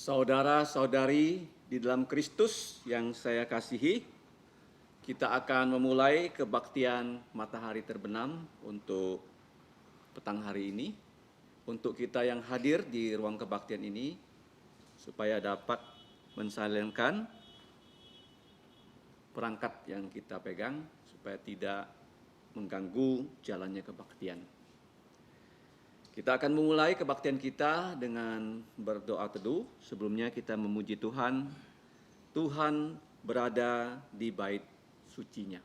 Saudara-saudari di dalam Kristus yang saya kasihi, kita akan memulai kebaktian matahari terbenam untuk petang hari ini. Untuk kita yang hadir di ruang kebaktian ini, supaya dapat mensalenkan perangkat yang kita pegang, supaya tidak mengganggu jalannya kebaktian. Kita akan memulai kebaktian kita dengan berdoa teduh. Sebelumnya kita memuji Tuhan. Tuhan berada di bait sucinya.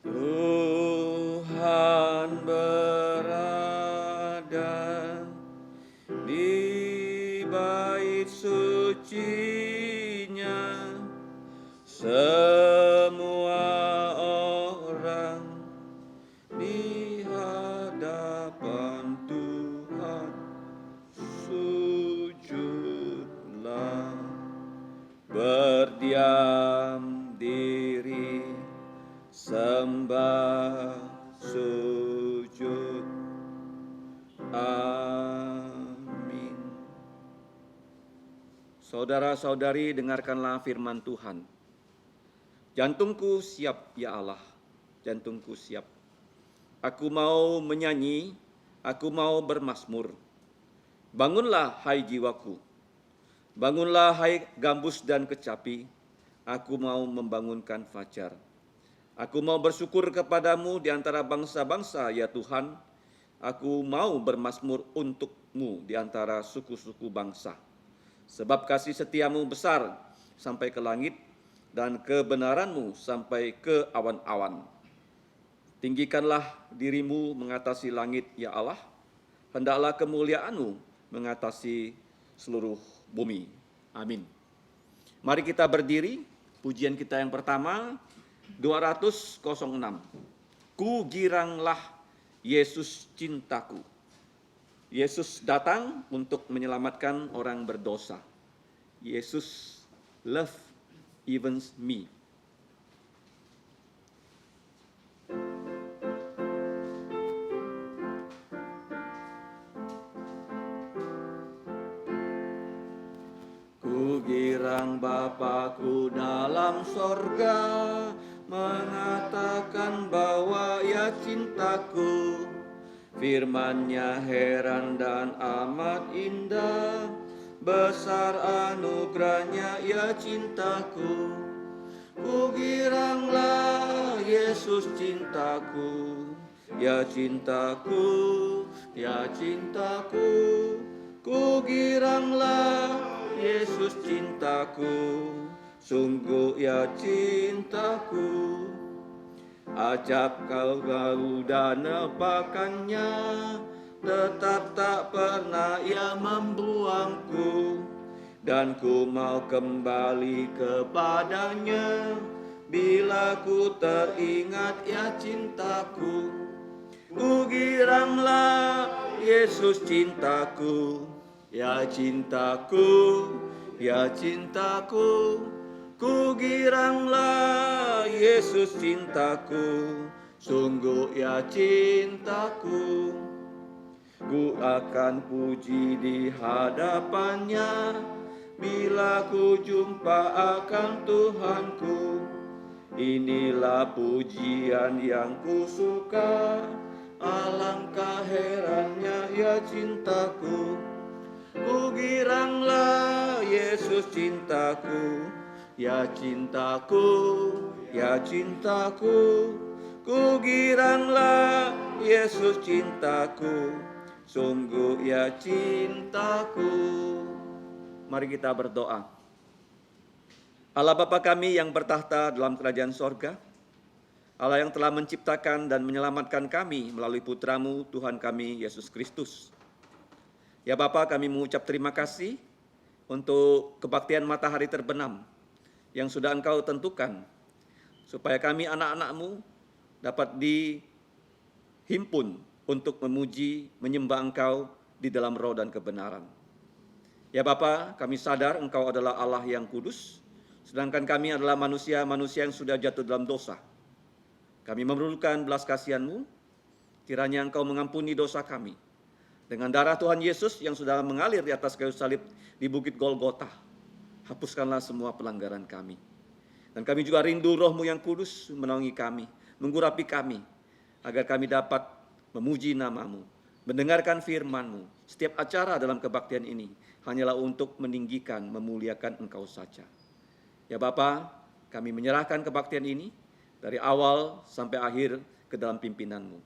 Tuhan berada di bait sucinya, semua orang di hadapan Tuhan sujudlah, berdiam diri sembah sujud. Amin. Saudara-saudari, dengarkanlah firman Tuhan. Jantungku siap, ya Allah, jantungku siap. Aku mau menyanyi, aku mau bermazmur. Bangunlah, hai jiwaku. Bangunlah, hai gambus dan kecapi. Aku mau membangunkan fajar. Aku mau bersyukur kepadamu di antara bangsa-bangsa, ya Tuhan. Aku mau bermazmur untuk-Mu di antara suku-suku bangsa. Sebab kasih setiamu besar sampai ke langit dan kebenaranmu sampai ke awan-awan. Tinggikanlah dirimu mengatasi langit, ya Allah. Hendaklah kemuliaanmu mengatasi seluruh bumi. Amin. Mari kita berdiri. Pujian kita yang pertama, 206. Ku giranglah Yesus cintaku. Yesus datang untuk menyelamatkan orang berdosa. Yesus love even me. Ku girang Bapakku dalam sorga, mengatakan bahwa ya cintaku. Firman-Nya heran dan amat indah, besar anugerah-Nya ya cintaku. Ku giranglah Yesus cintaku, ya cintaku, ya cintaku. Ku giranglah Yesus cintaku, sungguh ya cintaku. Ajab kau dan nepakannya, tetap tak pernah ia membuangku. Dan ku mau kembali kepadanya, bila ku teringat ya cintaku. Ku giranglah Yesus cintaku, ya cintaku, ya cintaku. Ku giranglah Yesus cintaku, sungguh ya cintaku. Ku akan puji di hadapannya, bila ku jumpa akan Tuhanku. Inilah pujian yang ku suka, alangkah herannya ya cintaku. Ku giranglah Yesus cintaku, ya cintaku, ya cintaku. Ku giranglah Yesus cintaku, sungguh ya cintaku. Mari kita berdoa. Allah Bapa kami yang bertahta dalam kerajaan sorga, Allah yang telah menciptakan dan menyelamatkan kami melalui Putra-Mu, Tuhan kami, Yesus Kristus. Ya Bapa, kami mengucap terima kasih untuk kebaktian matahari terbenam yang sudah Engkau tentukan, supaya kami anak-anak-Mu dapat dihimpun untuk memuji, menyembah Engkau di dalam roh dan kebenaran. Ya Bapa, kami sadar Engkau adalah Allah yang kudus, Sedangkan kami adalah manusia-manusia yang sudah jatuh dalam dosa. Kami memerlukan belas kasihan-Mu, kiranya Engkau mengampuni dosa kami. Dengan darah Tuhan Yesus yang sudah mengalir di atas kayu salib di Bukit Golgota, hapuskanlah semua pelanggaran kami. Dan kami juga rindu Roh-Mu yang kudus menaungi kami, menggurapi kami, agar kami dapat memuji nama-Mu, mendengarkan firman-Mu. Setiap acara dalam kebaktian ini hanyalah untuk meninggikan, memuliakan Engkau saja. Ya Bapa, kami menyerahkan kebaktian ini dari awal sampai akhir ke dalam pimpinan-Mu.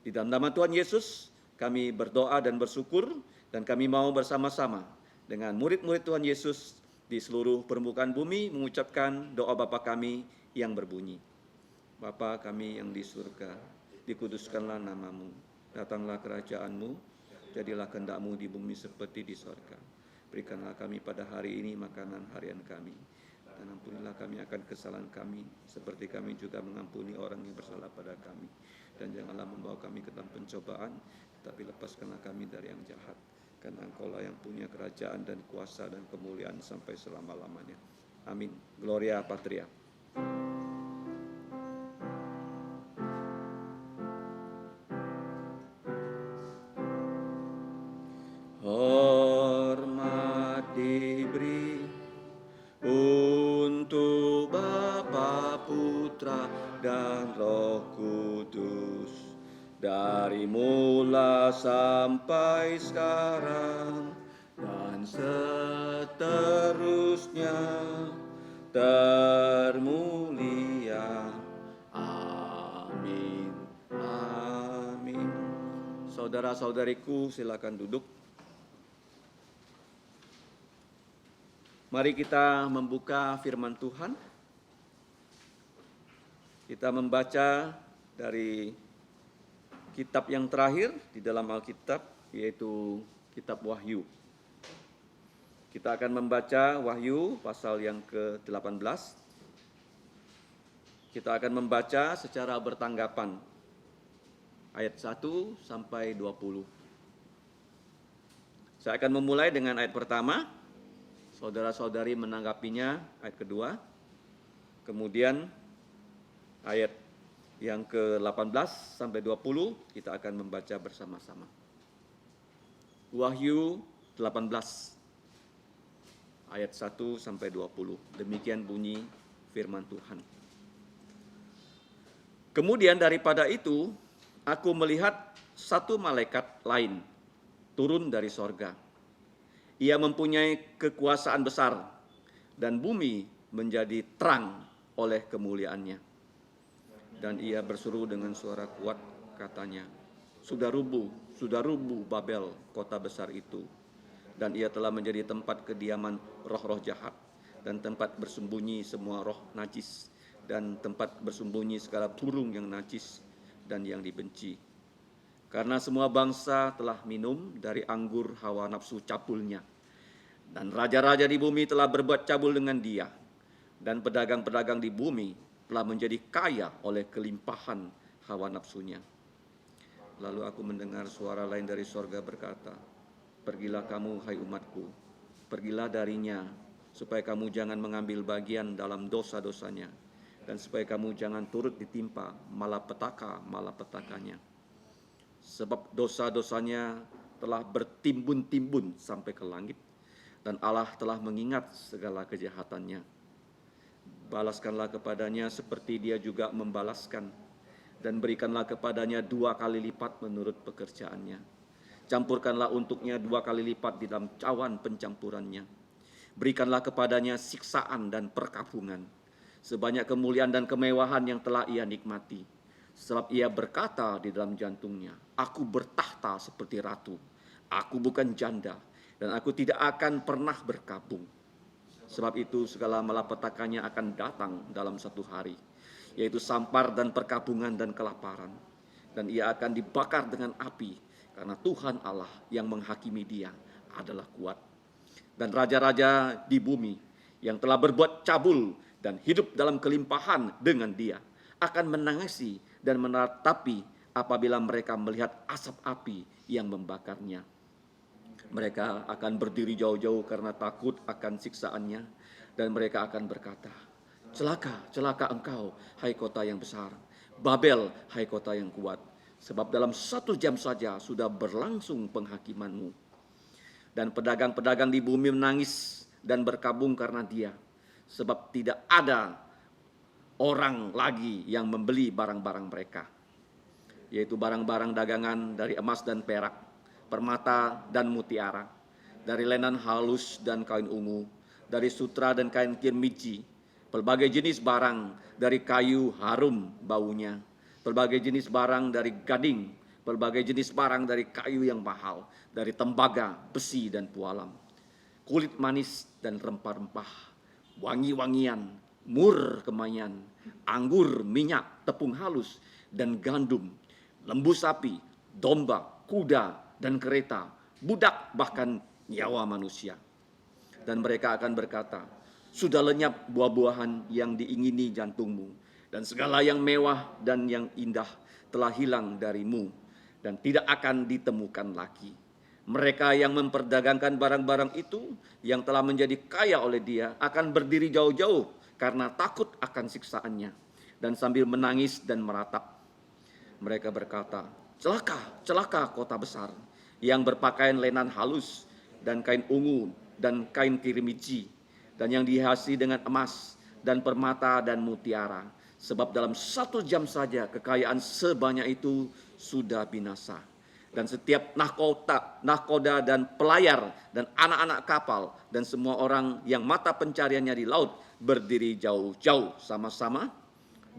Di dalam nama Tuhan Yesus, kami berdoa dan bersyukur, dan kami mau bersama-sama dengan murid-murid Tuhan Yesus di seluruh permukaan bumi mengucapkan doa Bapa kami yang berbunyi. Bapa kami yang di surga, dikuduskanlah nama-Mu, datanglah kerajaan-Mu, jadilah kehendak-Mu di bumi seperti di sorga. Berikanlah kami pada hari ini makanan harian kami, dan ampunilah kami akan kesalahan kami, seperti kami juga mengampuni orang yang bersalah pada kami. Dan janganlah membawa kami ke dalam pencobaan, tetapi lepaskanlah kami dari yang jahat. Karena Engkau-lah yang punya kerajaan dan kuasa dan kemuliaan sampai selama-lamanya. Amin. Gloria Patria. Hormat diberi untuk Bapa, Putra, dan Roh Kudus, dari mula sampai sekarang dan seterusnya, termulia. Amin. Amin. Saudara-saudariku, silakan duduk. Mari kita membuka firman Tuhan. Kita membaca dari kitab yang terakhir di dalam Alkitab, yaitu kitab Wahyu. Kita akan membaca Wahyu pasal yang ke-18. Kita akan membaca secara bertanggapan ayat 1 sampai 20. Saya akan memulai dengan ayat pertama. Saudara-saudari menanggapinya ayat kedua. Kemudian ayat yang ke-18 sampai 20 kita akan membaca bersama-sama. Wahyu 18 ayat 1 sampai 20. Demikian bunyi firman Tuhan. Kemudian daripada itu aku melihat satu malaikat lain turun dari sorga. Ia mempunyai kekuasaan besar dan bumi menjadi terang oleh kemuliaannya. Dan ia berseru dengan suara kuat, katanya, sudah rubuh Babel, kota besar itu. Dan ia telah menjadi tempat kediaman roh-roh jahat dan tempat bersembunyi semua roh najis dan tempat bersembunyi segala burung yang najis dan yang dibenci. Karena semua bangsa telah minum dari anggur hawa nafsu cabulnya. Dan raja-raja di bumi telah berbuat cabul dengan dia. Dan pedagang-pedagang di bumi telah menjadi kaya oleh kelimpahan hawa nafsunya. Lalu aku mendengar suara lain dari sorga berkata, pergilah kamu hai umatku, pergilah darinya, supaya kamu jangan mengambil bagian dalam dosa-dosanya. Dan supaya kamu jangan turut ditimpa malapetaka-malapetakanya. Sebab dosa-dosanya telah bertimbun-timbun sampai ke langit, dan Allah telah mengingat segala kejahatannya. Balaskanlah kepadanya seperti dia juga membalaskan, dan berikanlah kepadanya 2 kali lipat menurut pekerjaannya. Campurkanlah untuknya 2 kali lipat di dalam cawan pencampurannya. Berikanlah kepadanya siksaan dan perkabungan, sebanyak kemuliaan dan kemewahan yang telah ia nikmati. Sebab ia berkata di dalam jantungnya, aku bertahta seperti ratu, aku bukan janda, dan aku tidak akan pernah berkabung. Sebab itu segala malapetakannya akan datang dalam satu hari, yaitu sampar dan perkabungan dan kelaparan. Dan ia akan dibakar dengan api, karena Tuhan Allah yang menghakimi dia adalah kuat. Dan raja-raja di bumi yang telah berbuat cabul dan hidup dalam kelimpahan dengan dia akan menangisi dan menatapi apabila mereka melihat asap api yang membakarnya. Mereka akan berdiri jauh-jauh karena takut akan siksaannya Dan mereka akan berkata, celaka, celaka engkau, hai kota yang besar. Babel, hai kota yang kuat. Sebab dalam 1 jam saja sudah berlangsung penghakimanmu. Dan pedagang-pedagang di bumi menangis dan berkabung karena dia. Sebab tidak ada orang lagi yang membeli barang-barang mereka. Yaitu barang-barang dagangan dari emas dan perak, permata dan mutiara, dari lenan halus dan kain ungu, dari sutra dan kain kirmizi, pelbagai jenis barang dari kayu harum baunya, pelbagai jenis barang dari gading, pelbagai jenis barang dari kayu yang mahal, dari tembaga, besi dan pualam, kulit manis dan rempah-rempah, wangi-wangian, mur kemayan, anggur, minyak, tepung halus, dan gandum, lembu sapi, domba, kuda, dan kereta, budak bahkan nyawa manusia. Dan mereka akan berkata, sudah lenyap buah-buahan yang diingini jantungmu, dan segala yang mewah dan yang indah telah hilang darimu, dan tidak akan ditemukan lagi. Mereka yang memperdagangkan barang-barang itu, yang telah menjadi kaya oleh dia, akan berdiri jauh-jauh karena takut akan siksaannya, dan sambil menangis dan meratap. Mereka berkata, celaka, celaka kota besar, yang berpakaian lenan halus, dan kain ungu, dan kain kirmizi, dan yang dihiasi dengan emas, dan permata, dan mutiara. Sebab dalam 1 jam saja kekayaan sebanyak itu sudah binasa. Dan setiap nahkoda dan pelayar, dan anak-anak kapal, dan semua orang yang mata pencariannya di laut, berdiri jauh-jauh sama-sama,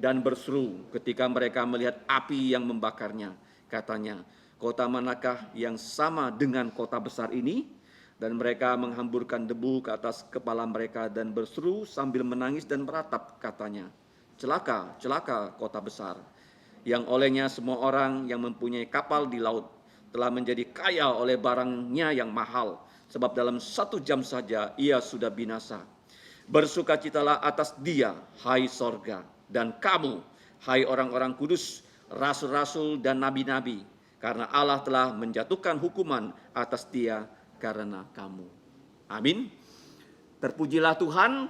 dan berseru ketika mereka melihat api yang membakarnya. Katanya, kota manakah yang sama dengan kota besar ini? Dan mereka menghamburkan debu ke atas kepala mereka dan berseru sambil menangis dan meratap, katanya, celaka, celaka kota besar, yang olehnya semua orang yang mempunyai kapal di laut telah menjadi kaya oleh barangnya yang mahal, sebab dalam 1 jam saja ia sudah binasa. Bersukacitalah atas dia, hai sorga, dan kamu, hai orang-orang kudus, rasul-rasul dan nabi-nabi, karena Allah telah menjatuhkan hukuman atas dia karena kamu. Amin. Terpujilah Tuhan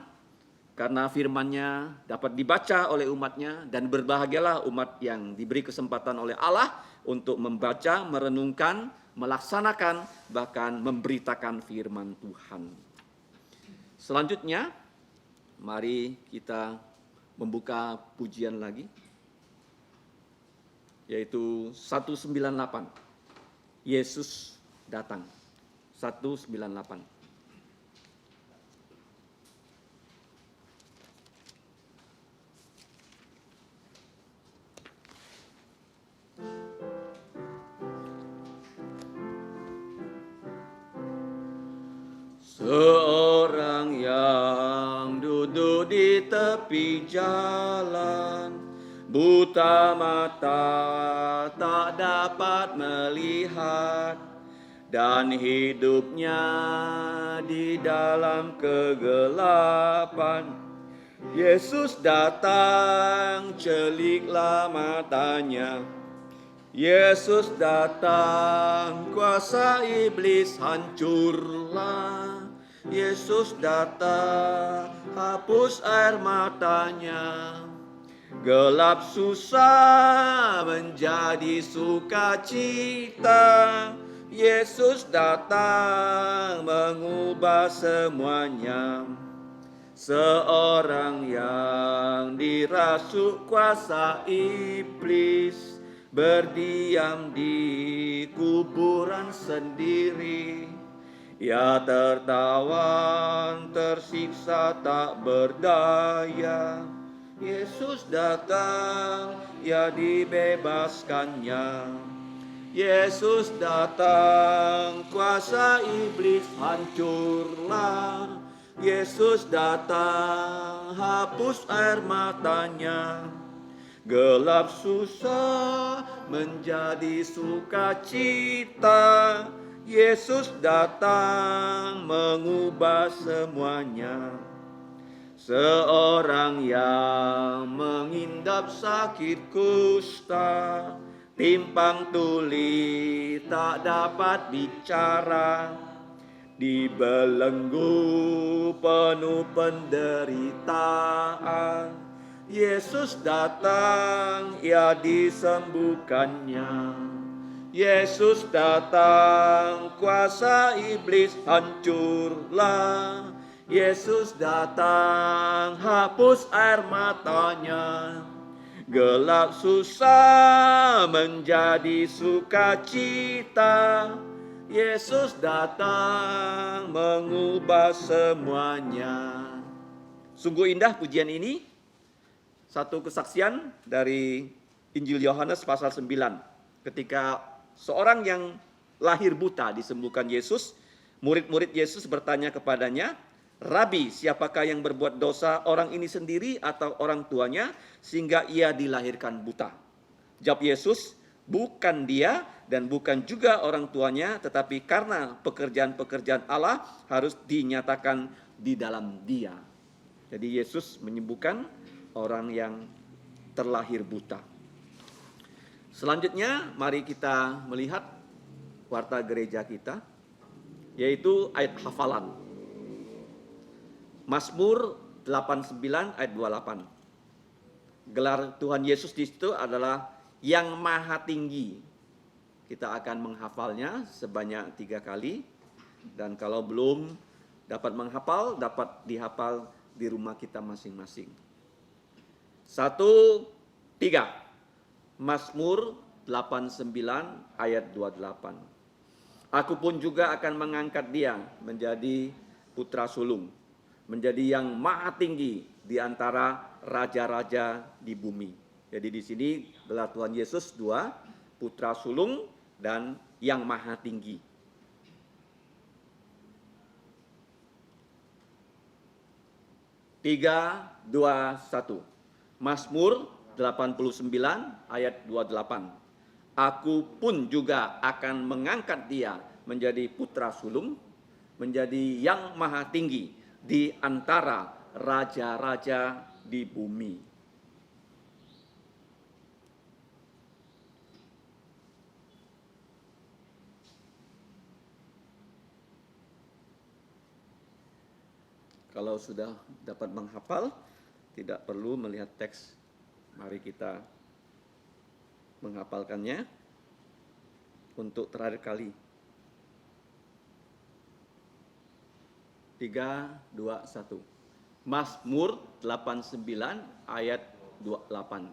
karena firman-Nya dapat dibaca oleh umat-Nya, dan berbahagialah umat yang diberi kesempatan oleh Allah untuk membaca, merenungkan, melaksanakan, bahkan memberitakan firman Tuhan. Selanjutnya, mari kita membuka pujian lagi, yaitu 198. Yesus datang. 198. Seorang yang duduk di tepi jalan, buta mata tak dapat melihat, dan hidupnya di dalam kegelapan. Yesus datang, celiklah matanya. Yesus datang, kuasa iblis hancurlah. Yesus datang, hapus air matanya. Gelap susah menjadi sukacita. Yesus datang mengubah semuanya. Seorang yang dirasuk kuasa iblis, berdiam di kuburan sendiri. Ia tertawan, tersiksa, tak berdaya. Yesus datang, ia dibebaskannya. Yesus datang, kuasa iblis hancurlah. Yesus datang, hapus air matanya. Gelap susah menjadi sukacita. Yesus datang mengubah semuanya. Seorang yang mengidap sakit kusta, timpang tuli, tak dapat bicara, Dibelenggu penuh penderitaan, Yesus datang, ia disembuhkannya. Yesus datang, kuasa iblis hancurlah. Yesus datang, hapus air matanya. Gelap susah menjadi sukacita. Yesus datang mengubah semuanya. Sungguh indah pujian ini. Satu kesaksian dari Injil Yohanes pasal 9. Ketika seorang yang lahir buta disembuhkan Yesus, murid-murid Yesus bertanya kepadanya, "Rabi, siapakah yang berbuat dosa, orang ini sendiri atau orang tuanya, sehingga ia dilahirkan buta?" Jawab Yesus, "Bukan dia dan bukan juga orang tuanya, tetapi karena pekerjaan-pekerjaan Allah harus dinyatakan di dalam dia." Jadi Yesus menyembuhkan orang yang terlahir buta. Selanjutnya mari kita melihat warta gereja kita, yaitu ayat hafalan. Mazmur 89 ayat 28. Gelar Tuhan Yesus di situ adalah Yang Maha Tinggi. Kita akan menghafalnya sebanyak 3 kali. Dan kalau belum dapat menghafal, dapat dihafal di rumah kita masing-masing. 1, 3. Mazmur 89 ayat 28. Aku pun juga akan mengangkat dia menjadi putra sulung, menjadi yang maha tinggi di antara raja-raja di bumi. Jadi di sini gelar Tuhan Yesus 2, putra sulung dan yang maha tinggi. Tiga, 2, 1. Mazmur 89 ayat 28. Aku pun juga akan mengangkat dia menjadi putra sulung, menjadi yang maha tinggi di antara raja-raja di bumi. Kalau sudah dapat menghafal, tidak perlu melihat teks. Mari kita menghafalkannya untuk terakhir kali. 3, 2, 1. Mazmur 89 ayat 28.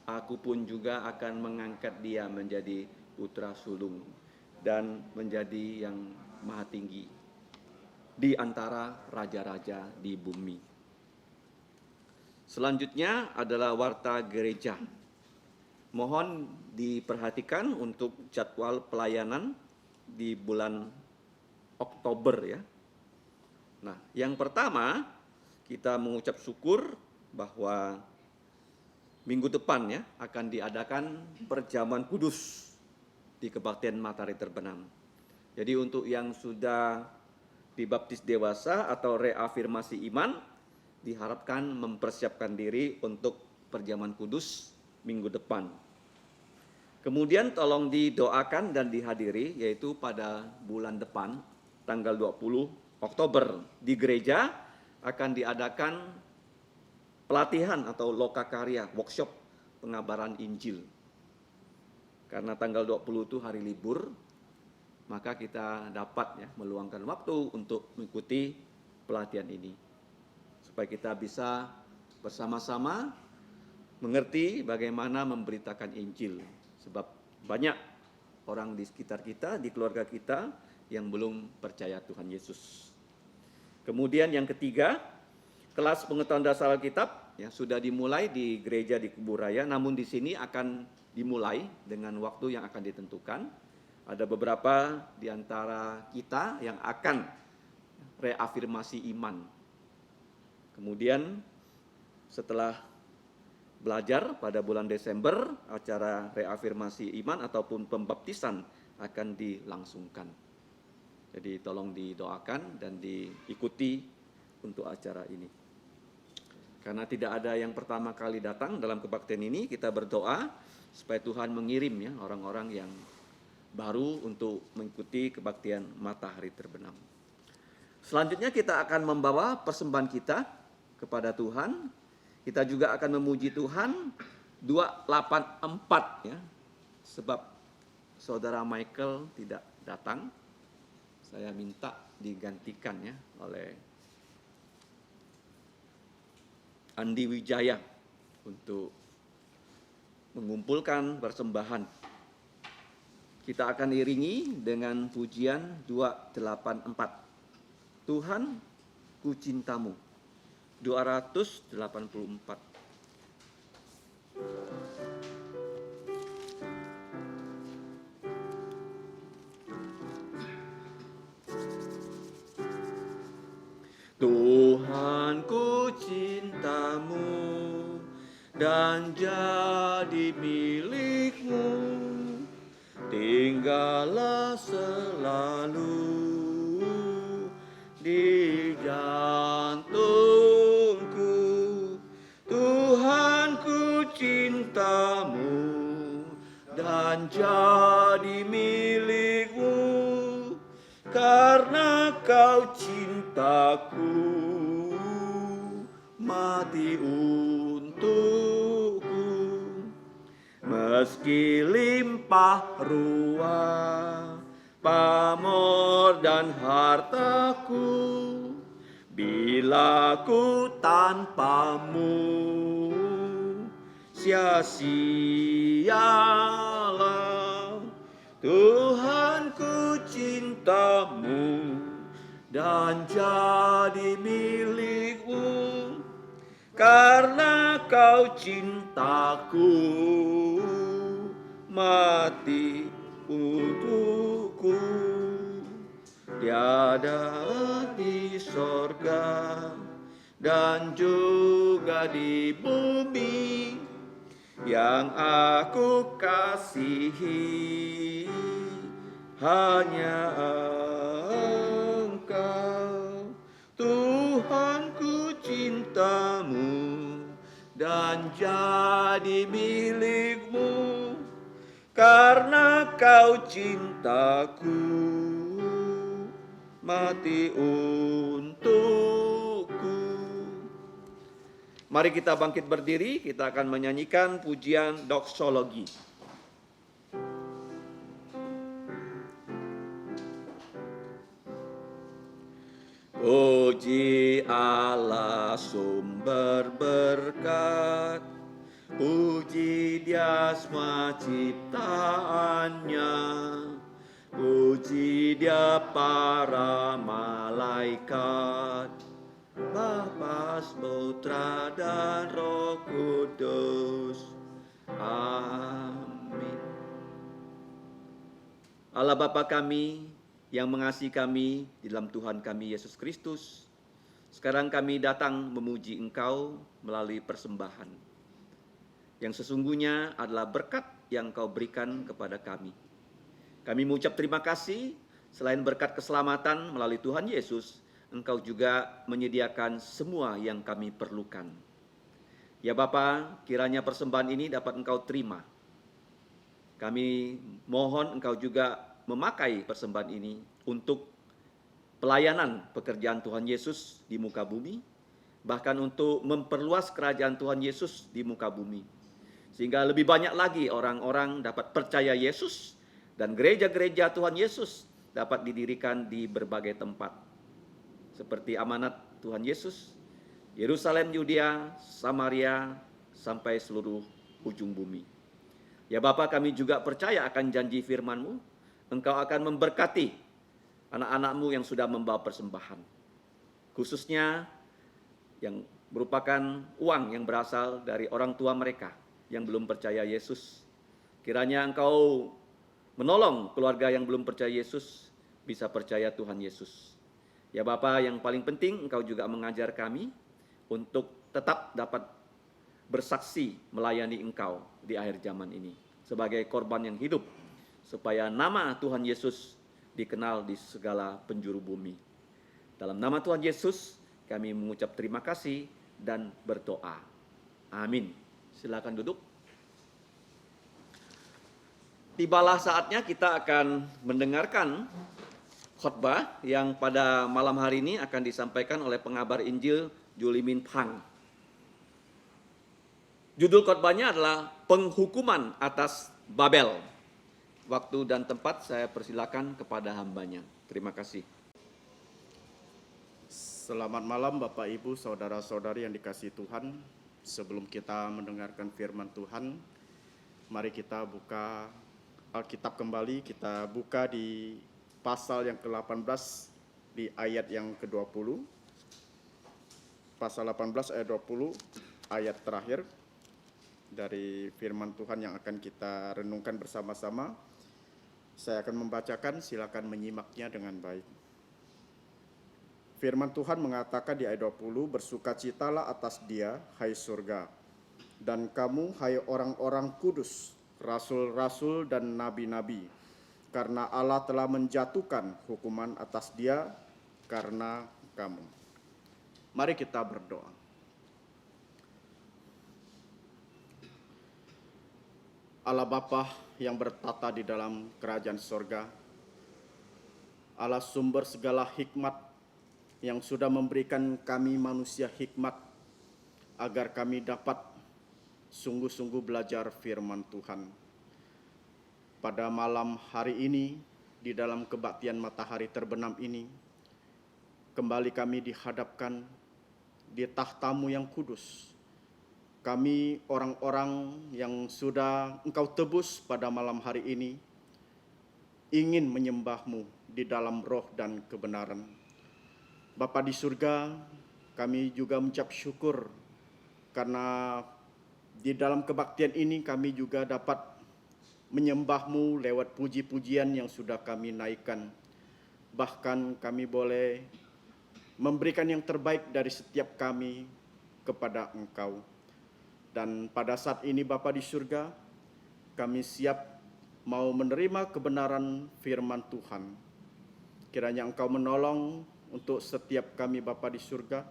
Aku pun juga akan mengangkat dia menjadi putra sulung dan menjadi yang maha tinggi di antara raja-raja di bumi. Selanjutnya adalah warta gereja. Mohon diperhatikan untuk jadwal pelayanan di bulan Oktober ya. Nah, yang pertama kita mengucap syukur bahwa minggu depan ya akan diadakan perjamuan kudus di Kebaktian Matahari Terbenam. Jadi untuk yang sudah dibaptis dewasa atau reafirmasi iman, diharapkan mempersiapkan diri untuk perjamuan kudus minggu depan. Kemudian tolong didoakan dan dihadiri, yaitu pada bulan depan, tanggal 20 Oktober, di gereja akan diadakan pelatihan atau lokakarya, workshop pengabaran Injil. Karena tanggal 20 itu hari libur, maka kita dapat ya meluangkan waktu untuk mengikuti pelatihan ini. Supaya kita bisa bersama-sama mengerti bagaimana memberitakan Injil. Sebab banyak orang di sekitar kita, di keluarga kita yang belum percaya Tuhan Yesus. Kemudian yang ketiga, kelas pengetahuan dasar Alkitab ya sudah dimulai di gereja di Kuburaya, namun di sini akan dimulai dengan waktu yang akan ditentukan. Ada beberapa di antara kita yang akan reafirmasi iman. Kemudian setelah belajar pada bulan Desember, acara reafirmasi iman ataupun pembaptisan akan dilangsungkan. Jadi tolong didoakan dan diikuti untuk acara ini. Karena tidak ada yang pertama kali datang dalam kebaktian ini, kita berdoa supaya Tuhan mengirim ya orang-orang yang baru untuk mengikuti kebaktian Matahari Terbenam. Selanjutnya kita akan membawa persembahan kita kepada Tuhan. Kita juga akan memuji Tuhan 284 ya. Sebab saudara Michael tidak datang, saya minta digantikan ya oleh Andi Wijaya untuk mengumpulkan persembahan. Kita akan iringi dengan pujian 284. Tuhan, ku cintamu. 284. Tuhan, ku cintamu dan jadi milikmu, tinggallah selalu di jantungku. Tuhan, ku cintamu dan jadi milikmu, karena kau cintaku mati untukku. Meski limpah ruah pamor dan hartaku, bila ku tanpamu sia-sialah. Tuhan, ku cintamu dan jadi milikmu, karena kau cintaku mati untukku. Tiada di sorga dan juga di bumi yang aku kasihi, hanya Engkau. Tuhan, ku cintamu dan jadi milikmu, karena kau cintaku mati untukku. Mari kita bangkit berdiri, kita akan menyanyikan pujian doksologi. Puji Allah sumber berkat, puji Dia semua ciptaannya, puji Dia para malaikat, Bapa, Putra dan Roh Kudus. Amin. Allah Bapa kami yang mengasihi kami di dalam Tuhan kami Yesus Kristus, sekarang kami datang memuji Engkau melalui persembahan yang sesungguhnya adalah berkat yang Kau berikan kepada kami. Kami mengucap terima kasih, selain berkat keselamatan melalui Tuhan Yesus, Engkau juga menyediakan semua yang kami perlukan. Ya Bapa, kiranya persembahan ini dapat Engkau terima. Kami mohon Engkau juga memakai persembahan ini untuk pelayanan pekerjaan Tuhan Yesus di muka bumi, bahkan untuk memperluas kerajaan Tuhan Yesus di muka bumi, sehingga lebih banyak lagi orang-orang dapat percaya Yesus dan gereja-gereja Tuhan Yesus dapat didirikan di berbagai tempat, seperti amanat Tuhan Yesus, Yerusalem, Yudea, Samaria, sampai seluruh ujung bumi. Ya Bapa, kami juga percaya akan janji firman-Mu. Engkau akan memberkati anak-anak-Mu yang sudah membawa persembahan, khususnya yang merupakan uang yang berasal dari orang tua mereka yang belum percaya Yesus. Kiranya Engkau menolong keluarga yang belum percaya Yesus bisa percaya Tuhan Yesus. Ya Bapa, yang paling penting Engkau juga mengajar kami untuk tetap dapat bersaksi melayani Engkau di akhir zaman ini sebagai korban yang hidup, supaya nama Tuhan Yesus dikenal di segala penjuru bumi. Dalam nama Tuhan Yesus, kami mengucap terima kasih dan berdoa. Amin. Silakan duduk. Tibalah saatnya kita akan mendengarkan khotbah yang pada malam hari ini akan disampaikan oleh pengabar Injil Julimin Pang. Judul khotbahnya adalah Penghukuman atas Babel. Waktu dan tempat saya persilakan kepada hambanya. Terima kasih. Selamat malam Bapak Ibu, Saudara-saudari yang dikasihi Tuhan. Sebelum kita mendengarkan firman Tuhan, mari kita buka Alkitab kembali. Kita buka di pasal yang ke-18 di ayat yang ke-20. Pasal 18 ayat 20, ayat terakhir dari firman Tuhan yang akan kita renungkan bersama-sama. Saya akan membacakan, silakan menyimaknya dengan baik. Firman Tuhan mengatakan di ayat 20, bersukacitalah atas Dia, hai surga, dan kamu, hai orang-orang kudus, rasul-rasul dan nabi-nabi, karena Allah telah menjatuhkan hukuman atas Dia karena kamu. Mari kita berdoa. Allah Bapa yang bertata di dalam kerajaan sorga, Allah sumber segala hikmat yang sudah memberikan kami manusia hikmat agar kami dapat sungguh-sungguh belajar firman Tuhan. Pada malam hari ini, di dalam kebaktian matahari terbenam ini, kembali kami dihadapkan di tahta-Mu yang kudus. Kami orang-orang yang sudah Engkau tebus pada malam hari ini, ingin menyembah-Mu di dalam roh dan kebenaran. Bapa di surga, kami juga mengucap syukur karena di dalam kebaktian ini kami juga dapat menyembah-Mu lewat puji-pujian yang sudah kami naikkan. Bahkan kami boleh memberikan yang terbaik dari setiap kami kepada Engkau. Dan pada saat ini Bapa di surga, kami siap mau menerima kebenaran firman Tuhan. Kiranya Engkau menolong untuk setiap kami Bapa di surga,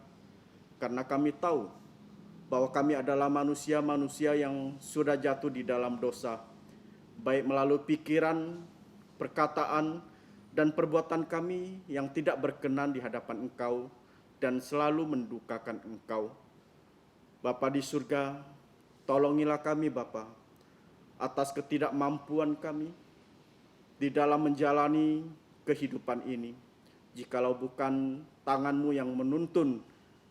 karena kami tahu bahwa kami adalah manusia-manusia yang sudah jatuh di dalam dosa, baik melalui pikiran, perkataan, dan perbuatan kami yang tidak berkenan di hadapan Engkau dan selalu mendukakan Engkau. Bapa di surga, tolongilah kami Bapa atas ketidakmampuan kami di dalam menjalani kehidupan ini. Jikalau bukan tangan-Mu yang menuntun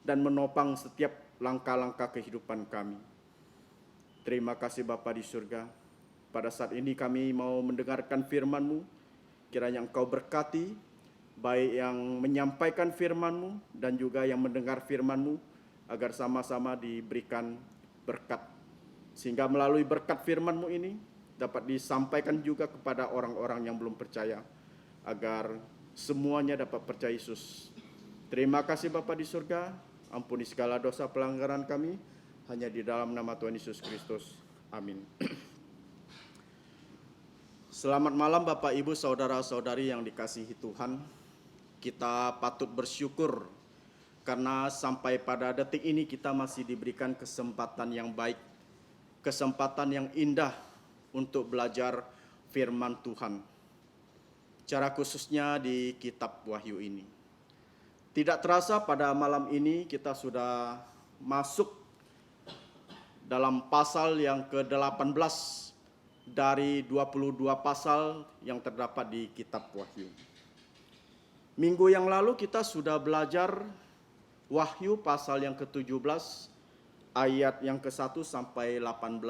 dan menopang setiap langkah-langkah kehidupan kami. Terima kasih Bapa di surga. Pada saat ini kami mau mendengarkan firman-Mu. Kiranya Engkau berkati, baik yang menyampaikan firman-Mu dan juga yang mendengar firman-Mu, agar sama-sama diberikan berkat. Sehingga melalui berkat firman-Mu ini dapat disampaikan juga kepada orang-orang yang belum percaya, agar semuanya dapat percaya Yesus. Terima kasih Bapa di surga, ampuni segala dosa pelanggaran kami, hanya di dalam nama Tuhan Yesus Kristus. Amin. Selamat malam Bapak Ibu Saudara-saudari yang dikasihi Tuhan. Kita patut bersyukur karena sampai pada detik ini kita masih diberikan kesempatan yang baik, kesempatan yang indah untuk belajar firman Tuhan. Secara khususnya di kitab Wahyu ini. Tidak terasa pada malam ini kita sudah masuk dalam pasal yang ke-18 dari 22 pasal yang terdapat di kitab Wahyu. Minggu yang lalu kita sudah belajar Wahyu pasal yang ke-17 ayat yang ke-1 sampai 18,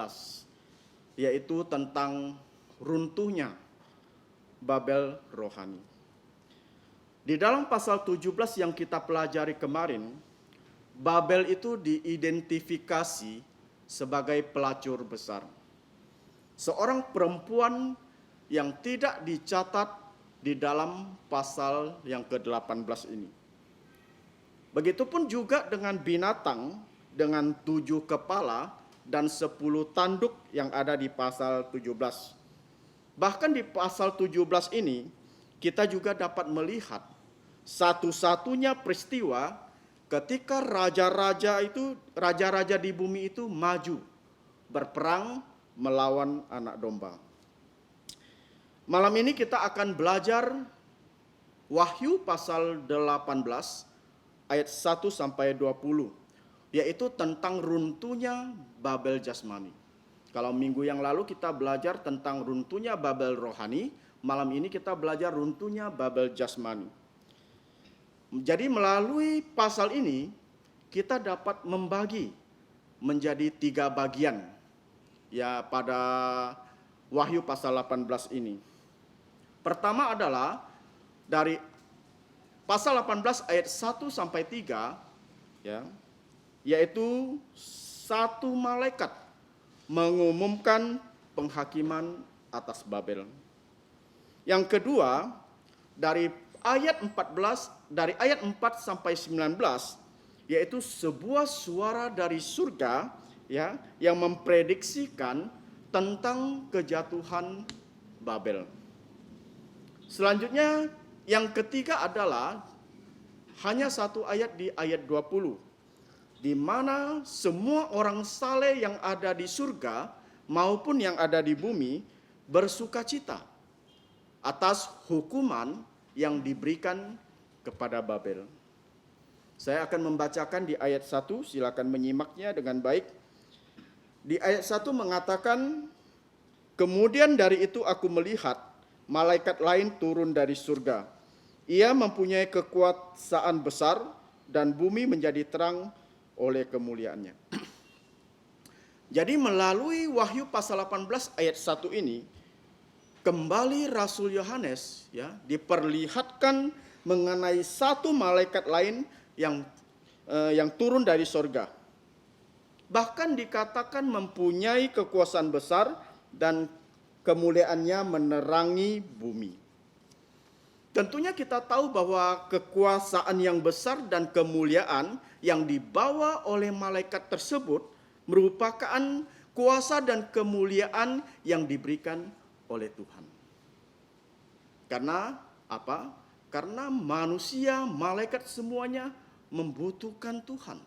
yaitu tentang runtuhnya Babel rohani. Di dalam pasal 17 yang kita pelajari kemarin, Babel itu diidentifikasi sebagai pelacur besar. Seorang perempuan yang tidak dicatat di dalam pasal yang ke-18 ini. Begitupun juga dengan binatang dengan 7 kepala dan 10 tanduk yang ada di pasal 17. Bahkan di pasal 17 ini, kita juga dapat melihat satu-satunya peristiwa ketika raja-raja di bumi itu maju berperang melawan anak domba. Malam ini kita akan belajar Wahyu pasal 18 ayat 1 sampai 20, yaitu tentang runtuhnya Babel jasmani. Kalau minggu yang lalu kita belajar tentang runtuhnya Babel rohani, malam ini kita belajar runtuhnya Babel jasmani. Jadi melalui pasal ini kita dapat membagi menjadi 3 bagian ya pada Wahyu pasal 18 ini. Pertama adalah dari pasal 18 ayat 1 sampai 3 ya, yaitu satu malaikat mengumumkan penghakiman atas Babel. Yang kedua, dari ayat 4 sampai 19, yaitu sebuah suara dari surga ya yang memprediksikan tentang kejatuhan Babel. Selanjutnya yang ketiga adalah hanya satu ayat di ayat 20, di mana semua orang saleh yang ada di surga maupun yang ada di bumi bersukacita atas hukuman yang diberikan kepada Babel. Saya akan membacakan di ayat 1, silakan menyimaknya dengan baik. Di ayat 1 mengatakan, kemudian dari itu aku melihat malaikat lain turun dari surga. Ia mempunyai kekuasaan besar dan bumi menjadi terang oleh kemuliaannya. Jadi melalui Wahyu pasal 18 ayat 1 ini, kembali Rasul Yohanes ya diperlihatkan mengenai satu malaikat lain yang turun dari surga. Bahkan dikatakan mempunyai kekuasaan besar dan kemuliaannya menerangi bumi. Tentunya kita tahu bahwa kekuasaan yang besar dan kemuliaan yang dibawa oleh malaikat tersebut merupakan kuasa dan kemuliaan yang diberikan oleh Tuhan. Karena apa? Karena manusia, malaikat semuanya membutuhkan Tuhan.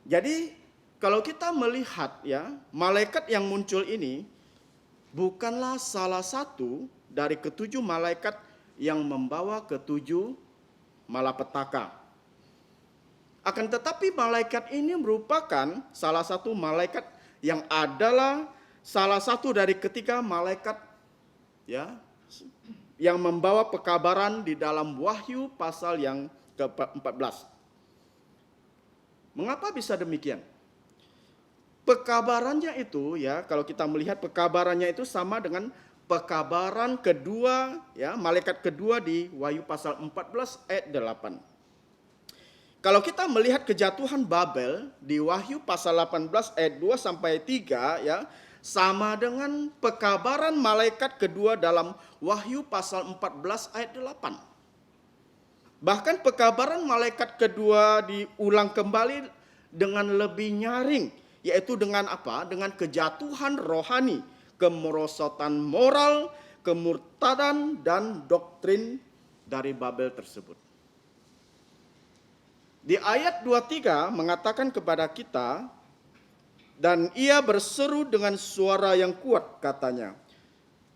Jadi kalau kita melihat ya, malaikat yang muncul ini bukanlah salah satu dari ketujuh malaikat yang membawa ketujuh malapetaka. Akan tetapi malaikat ini merupakan salah satu malaikat yang adalah salah satu dari ketiga malaikat ya yang membawa pekabaran di dalam Wahyu pasal yang ke-14. Mengapa bisa demikian? Pekabarannya itu ya, kalau kita melihat pekabarannya itu sama dengan pekabaran kedua ya, malaikat kedua di Wahyu pasal 14 ayat 8. Kalau kita melihat kejatuhan Babel di Wahyu pasal 18 ayat 2 sampai 3 ya, sama dengan pekabaran malaikat kedua dalam Wahyu pasal 14 ayat 8. Bahkan pekabaran malaikat kedua diulang kembali dengan lebih nyaring, yaitu dengan apa? Dengan kejatuhan rohani, kemerosotan moral, kemurtadan, dan doktrin dari Babel tersebut. Di ayat 23 mengatakan kepada kita, dan ia berseru dengan suara yang kuat katanya,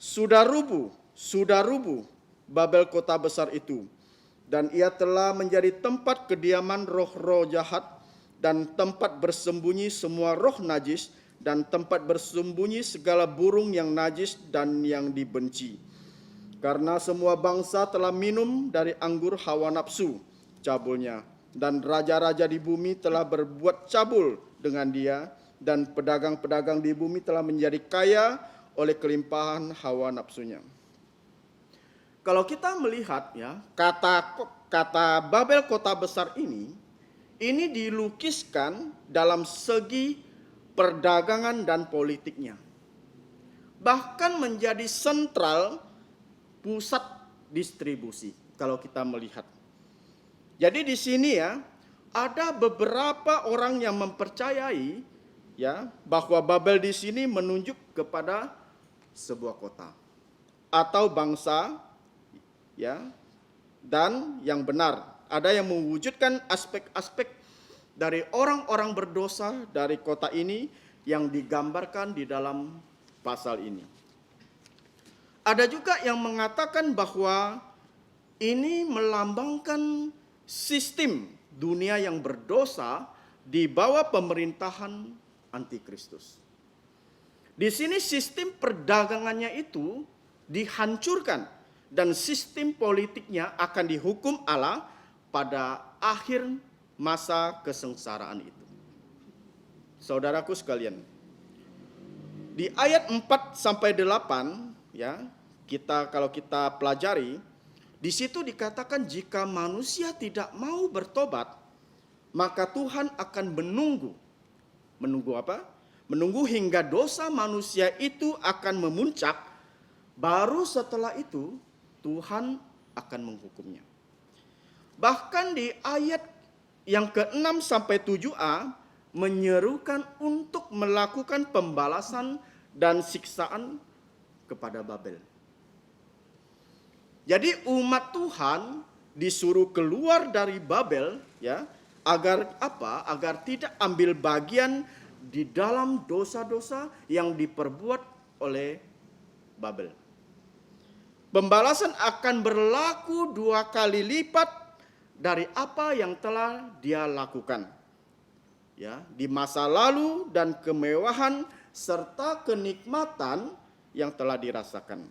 sudah rubuh Babel kota besar itu, dan ia telah menjadi tempat kediaman roh-roh jahat, dan tempat bersembunyi semua roh najis, dan tempat bersembunyi segala burung yang najis dan yang dibenci. Karena semua bangsa telah minum dari anggur hawa nafsu cabulnya, dan raja-raja di bumi telah berbuat cabul dengan dia, dan pedagang-pedagang di bumi telah menjadi kaya oleh kelimpahan hawa nafsunya. Kalau kita melihat ya, kata Babel kota besar ini dilukiskan dalam segi perdagangan dan politiknya. Bahkan menjadi sentral pusat distribusi kalau kita melihat. Jadi di sini ya, ada beberapa orang yang mempercayai ya bahwa Babel di sini menunjuk kepada sebuah kota atau bangsa ya, dan yang benar. Ada yang mewujudkan aspek-aspek dari orang-orang berdosa dari kota ini yang digambarkan di dalam pasal ini. Ada juga yang mengatakan bahwa ini melambangkan sistem dunia yang berdosa di bawah pemerintahan antikristus. Di sini sistem perdagangannya itu dihancurkan dan sistem politiknya akan dihukum Allah pada akhir masa kesengsaraan itu. Saudaraku sekalian, di ayat 4 sampai 8 ya, kalau kita pelajari, di situ dikatakan jika manusia tidak mau bertobat, maka Tuhan akan menunggu. Menunggu apa? Menunggu hingga dosa manusia itu akan memuncak, baru setelah itu Tuhan akan menghukumnya. Bahkan di ayat yang ke-6 sampai 7a menyerukan untuk melakukan pembalasan dan siksaan kepada Babel. Jadi umat Tuhan disuruh keluar dari Babel ya, agar apa? Agar tidak ambil bagian di dalam dosa-dosa yang diperbuat oleh Babel. Pembalasan akan berlaku 2 kali lipat dari apa yang telah dia lakukan. Ya, di masa lalu dan kemewahan serta kenikmatan yang telah dirasakan.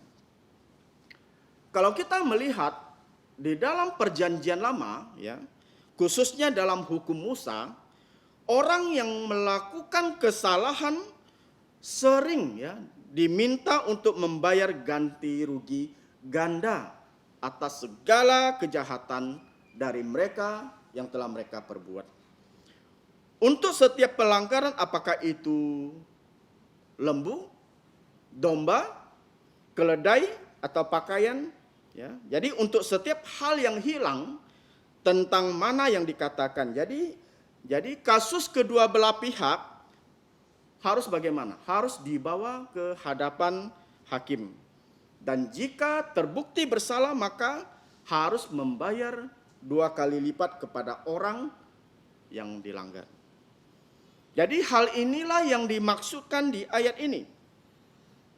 Kalau kita melihat di dalam perjanjian lama ya, khususnya dalam hukum Musa, orang yang melakukan kesalahan sering ya diminta untuk membayar ganti rugi ganda atas segala kejahatan dari mereka yang telah mereka perbuat. Untuk setiap pelanggaran, apakah itu lembu, domba, keledai, atau pakaian, ya. Jadi untuk setiap hal yang hilang tentang mana yang dikatakan. Jadi kasus kedua belah pihak harus bagaimana? Harus dibawa ke hadapan hakim. Dan jika terbukti bersalah, maka harus membayar 2 kali lipat kepada orang yang dilanggar. Jadi hal inilah yang dimaksudkan di ayat ini.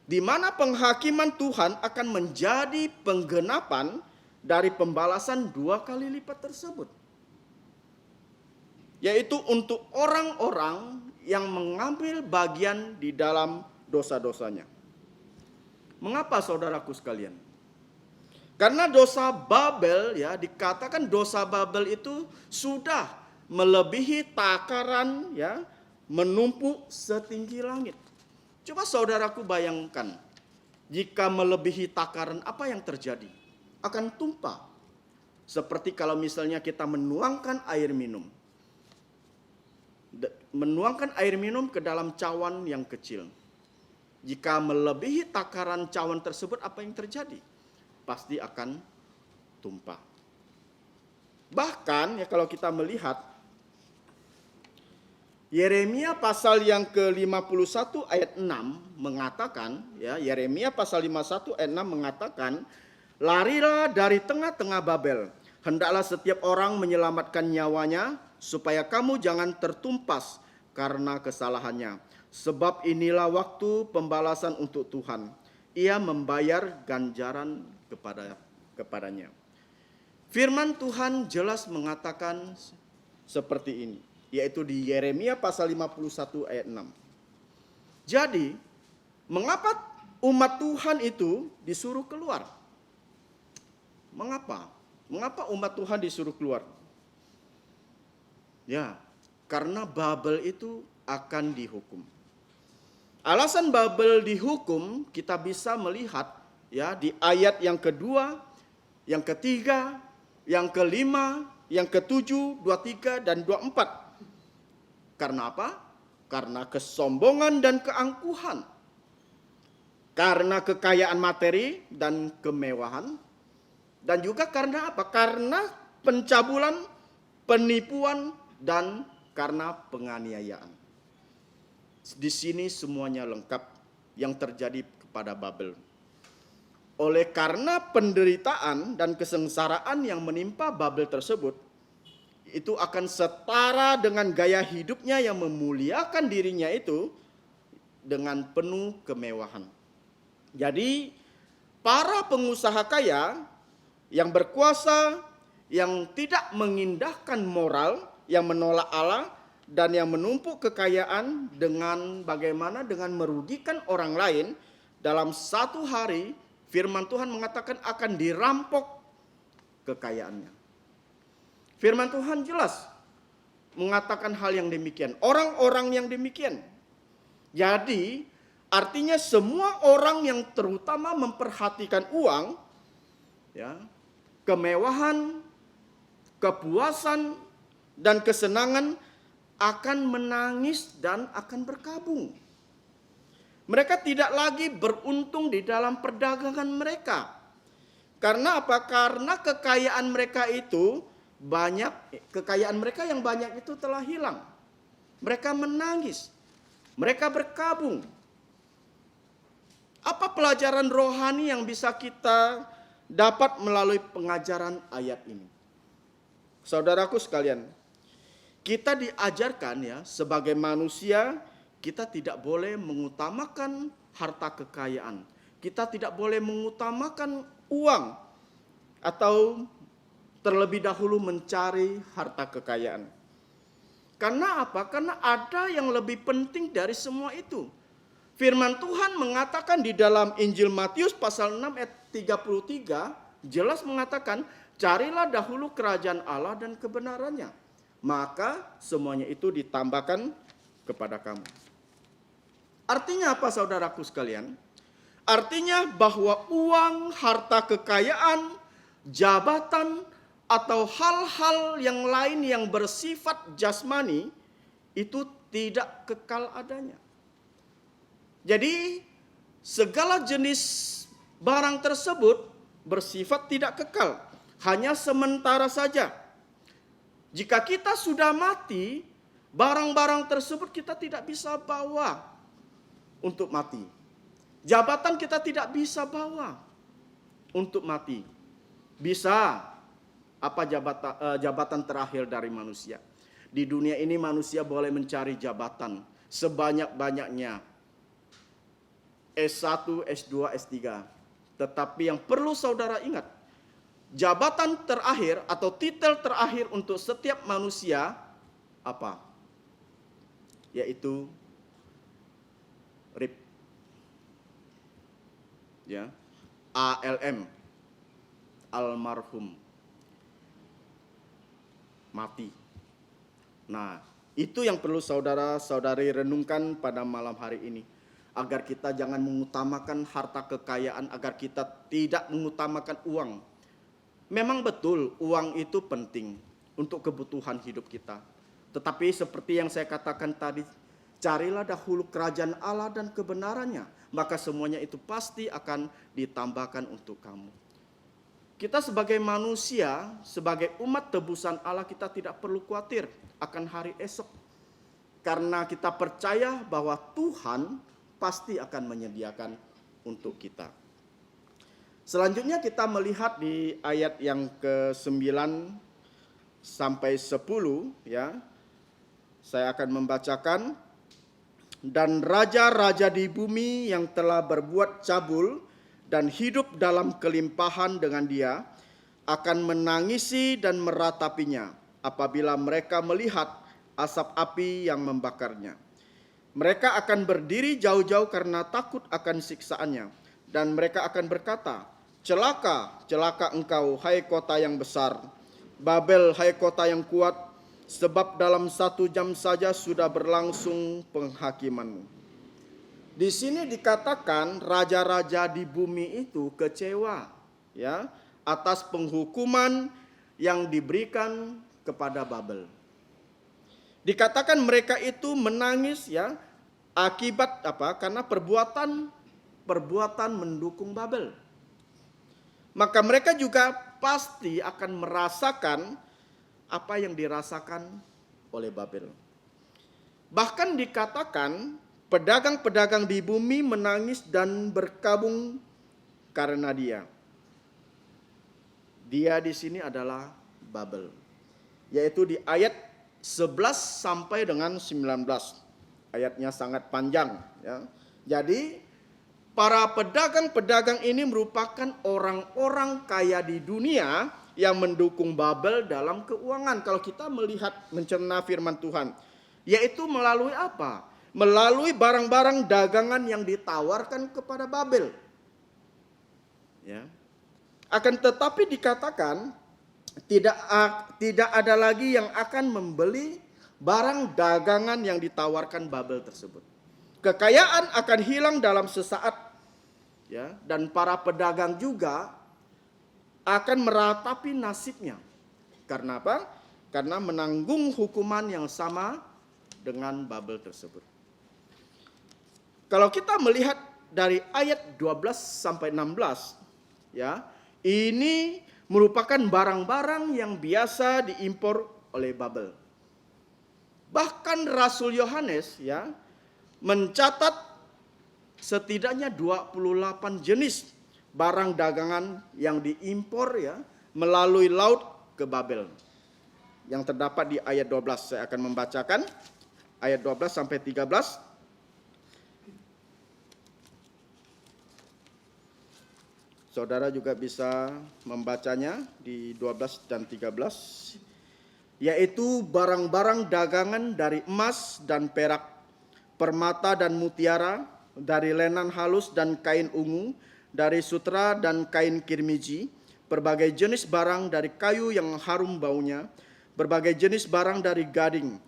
Di mana penghakiman Tuhan akan menjadi penggenapan dari pembalasan 2 kali lipat tersebut. Yaitu untuk orang-orang yang mengambil bagian di dalam dosa-dosanya. Mengapa saudaraku sekalian? Karena dosa Babel ya, dikatakan dosa Babel itu sudah melebihi takaran ya, menumpuk setinggi langit. Coba saudaraku bayangkan, jika melebihi takaran apa yang terjadi? Akan tumpah. Seperti kalau misalnya kita menuangkan air minum. Menuangkan air minum ke dalam cawan yang kecil. Jika melebihi takaran cawan tersebut, apa yang terjadi? Pasti akan tumpah. Bahkan ya kalau kita melihat Yeremia pasal yang ke-51 ayat 6 mengatakan, ya, Yeremia pasal 51 ayat 6 mengatakan, larilah dari tengah-tengah Babel, hendaklah setiap orang menyelamatkan nyawanya, supaya kamu jangan tertumpas karena kesalahannya. Sebab inilah waktu pembalasan untuk Tuhan. Ia membayar ganjaran kepadanya. Firman Tuhan jelas mengatakan seperti ini, yaitu di Yeremia pasal 51 ayat 6. Jadi, mengapa umat Tuhan itu disuruh keluar? Mengapa? Mengapa umat Tuhan disuruh keluar? Ya, karena Babel itu akan dihukum. Alasan Babel dihukum kita bisa melihat ya di ayat yang kedua, yang ketiga, yang kelima, yang ketujuh, 23 dan 24. Karena apa? Karena kesombongan dan keangkuhan. Karena kekayaan materi dan kemewahan. Dan juga karena apa? Karena pencabulan, penipuan, dan karena penganiayaan. Di sini semuanya lengkap yang terjadi kepada Babel. Oleh karena penderitaan dan kesengsaraan yang menimpa Babel tersebut, itu akan setara dengan gaya hidupnya yang memuliakan dirinya itu dengan penuh kemewahan. Jadi para pengusaha kaya yang berkuasa, yang tidak mengindahkan moral, yang menolak Allah, dan yang menumpuk kekayaan dengan bagaimana? Dengan merugikan orang lain. Dalam satu hari, firman Tuhan mengatakan akan dirampok kekayaannya. Firman Tuhan jelas mengatakan hal yang demikian. Orang-orang yang demikian. Jadi, artinya semua orang yang terutama memperhatikan uang, ya, kemewahan, kepuasan, dan kesenangan akan menangis dan akan berkabung. Mereka tidak lagi beruntung di dalam perdagangan mereka. Karena apa? Karena kekayaan mereka itu banyak, kekayaan mereka yang banyak itu telah hilang. Mereka menangis, mereka berkabung. Apa pelajaran rohani yang bisa kita dapat melalui pengajaran ayat ini? Saudaraku sekalian, kita diajarkan ya sebagai manusia, kita tidak boleh mengutamakan harta kekayaan. Kita tidak boleh mengutamakan uang atau terlebih dahulu mencari harta kekayaan. Karena apa? Karena ada yang lebih penting dari semua itu. Firman Tuhan mengatakan di dalam Injil Matius pasal 6 ayat 33, jelas mengatakan, carilah dahulu kerajaan Allah dan kebenarannya, maka semuanya itu ditambahkan kepada kamu. Artinya apa saudaraku sekalian? Artinya bahwa uang, harta kekayaan, jabatan, atau hal-hal yang lain yang bersifat jasmani itu tidak kekal adanya. Jadi segala jenis barang tersebut bersifat tidak kekal, hanya sementara saja. Jika kita sudah mati, barang-barang tersebut kita tidak bisa bawa untuk mati. Jabatan kita tidak bisa bawa untuk mati. Bisa apa jabatan terakhir dari manusia? Di dunia ini manusia boleh mencari jabatan sebanyak-banyaknya. S1, S2, S3. Tetapi yang perlu saudara ingat, jabatan terakhir atau titel terakhir untuk setiap manusia apa? Yaitu RIP. Ya. ALM. Almarhum. Mati. Nah, itu yang perlu saudara-saudari renungkan pada malam hari ini. Agar kita jangan mengutamakan harta kekayaan, agar kita tidak mengutamakan uang. Memang betul uang itu penting untuk kebutuhan hidup kita. Tetapi seperti yang saya katakan tadi, carilah dahulu kerajaan Allah dan kebenarannya, maka semuanya itu pasti akan ditambahkan untuk kamu. Kita sebagai manusia, sebagai umat tebusan Allah, kita tidak perlu khawatir akan hari esok. Karena kita percaya bahwa Tuhan pasti akan menyediakan untuk kita. Selanjutnya kita melihat di ayat yang ke-9 sampai 10 ya. Saya akan membacakan. Dan raja-raja di bumi yang telah berbuat cabul dan hidup dalam kelimpahan dengan dia akan menangisi dan meratapinya apabila mereka melihat asap api yang membakarnya. Mereka akan berdiri jauh-jauh karena takut akan siksaannya. Dan mereka akan berkata, celaka, celaka engkau, hai kota yang besar. Babel, hai kota yang kuat, sebab dalam 1 jam saja sudah berlangsung penghakimanmu. Di sini dikatakan raja-raja di bumi itu kecewa ya atas penghukuman yang diberikan kepada Babel. Dikatakan mereka itu menangis ya akibat apa? Karena perbuatan mendukung Babel. Maka mereka juga pasti akan merasakan apa yang dirasakan oleh Babel. Bahkan dikatakan pedagang-pedagang di bumi menangis dan berkabung karena dia. Dia di sini adalah Babel. Yaitu di ayat 11 sampai dengan 19. Ayatnya sangat panjang ya. Jadi para pedagang-pedagang ini merupakan orang-orang kaya di dunia yang mendukung Babel dalam keuangan. Kalau kita melihat mencerna firman Tuhan, yaitu melalui apa? Melalui barang-barang dagangan yang ditawarkan kepada Babel. Ya. Akan tetapi dikatakan tidak ada lagi yang akan membeli barang dagangan yang ditawarkan Babel tersebut. Kekayaan akan hilang dalam sesaat, ya, dan para pedagang juga akan meratapi nasibnya. Karena apa? Karena menanggung hukuman yang sama dengan Babel tersebut. Kalau kita melihat dari ayat 12 sampai 16, ya, ini merupakan barang-barang yang biasa diimpor oleh Babel. Bahkan Rasul Yohanes, ya, mencatat setidaknya 28 jenis barang dagangan yang diimpor, ya, melalui laut ke Babel. Yang terdapat di ayat 12. Saya akan membacakan ayat 12 sampai 13. Saudara juga bisa membacanya di 12 dan 13. Yaitu barang-barang dagangan dari emas dan perak, permata dan mutiara, dari lenan halus dan kain ungu, dari sutra dan kain kirmiji, berbagai jenis barang dari kayu yang harum baunya, berbagai jenis barang dari gading,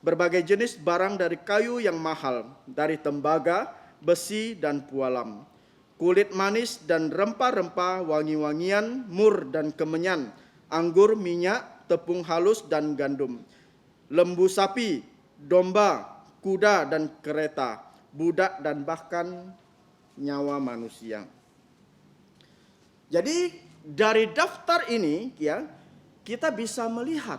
berbagai jenis barang dari kayu yang mahal, dari tembaga, besi dan pualam, kulit manis dan rempah-rempah, wangi-wangian, mur dan kemenyan, anggur, minyak, tepung halus dan gandum, lembu sapi, domba, kuda dan kereta, budak dan bahkan nyawa manusia. Jadi dari daftar ini, ya, kita bisa melihat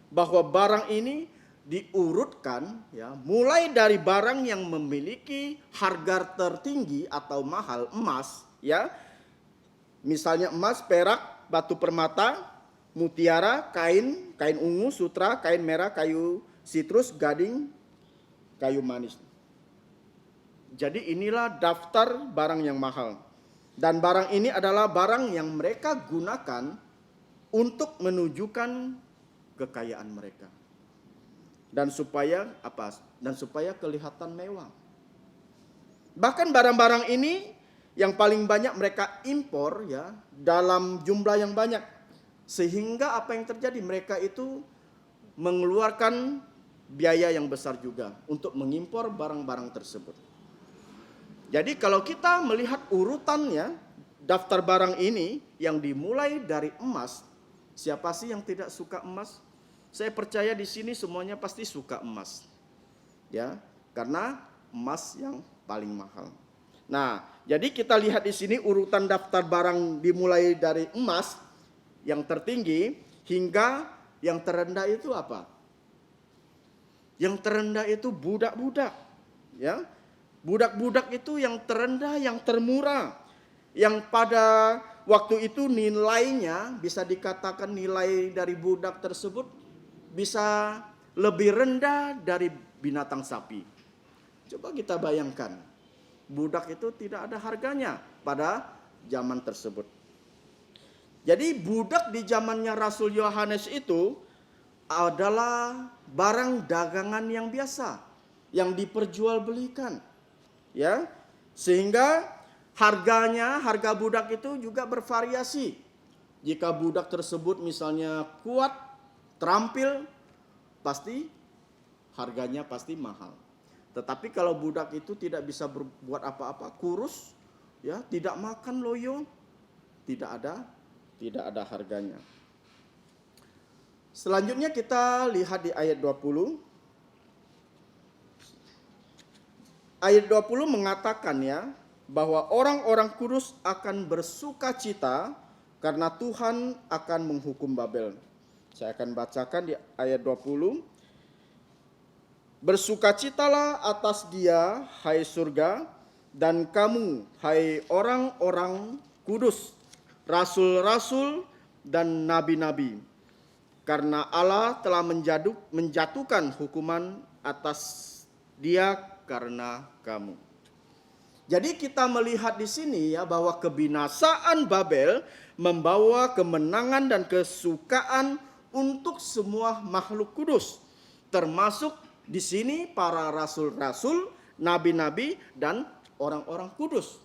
bahwa barang ini diurutkan, ya, mulai dari barang yang memiliki harga tertinggi atau mahal, emas, ya, misalnya emas, perak, batu permata, mutiara, kain ungu, sutra, kain merah, kayu sitrus, gading, kayu manis. Jadi inilah daftar barang yang mahal. Dan barang ini adalah barang yang mereka gunakan untuk menunjukkan kekayaan mereka. Dan supaya apa? Dan supaya kelihatan mewah. Bahkan barang-barang ini yang paling banyak mereka impor, ya, dalam jumlah yang banyak. Sehingga apa yang terjadi? Mereka itu mengeluarkan biaya yang besar juga untuk mengimpor barang-barang tersebut. Jadi kalau kita melihat urutannya, daftar barang ini yang dimulai dari emas, siapa sih yang tidak suka emas? Saya percaya di sini semuanya pasti suka emas. Ya, karena emas yang paling mahal. Nah, jadi kita lihat di sini urutan daftar barang dimulai dari emas yang tertinggi hingga yang terendah itu apa? Yang terendah itu budak-budak, ya. Budak-budak itu yang terendah, yang termurah, yang pada waktu itu nilainya bisa dikatakan nilai dari budak tersebut bisa lebih rendah dari binatang sapi. Coba kita bayangkan, budak itu tidak ada harganya pada zaman tersebut. Jadi budak di zamannya Rasul Yohanes itu adalah barang dagangan yang biasa, yang diperjualbelikan. Ya, sehingga harga budak itu juga bervariasi. Jika budak tersebut misalnya kuat, terampil, pasti harganya pasti mahal. Tetapi kalau budak itu tidak bisa berbuat apa-apa, kurus, ya, tidak makan loyo, tidak ada harganya. Selanjutnya kita lihat di ayat 20. Ayat 20 mengatakan, ya, bahwa orang-orang kudus akan bersuka cita karena Tuhan akan menghukum Babel. Saya akan bacakan di ayat 20. Bersukacitalah atas dia, hai surga, dan kamu, hai orang-orang kudus, rasul-rasul dan nabi-nabi, karena Allah telah menjatuhkan hukuman atas dia karena kamu. Jadi kita melihat di sini ya bahwa kebinasaan Babel membawa kemenangan dan kesukaan untuk semua makhluk kudus, termasuk di sini para rasul-rasul, nabi-nabi dan orang-orang kudus.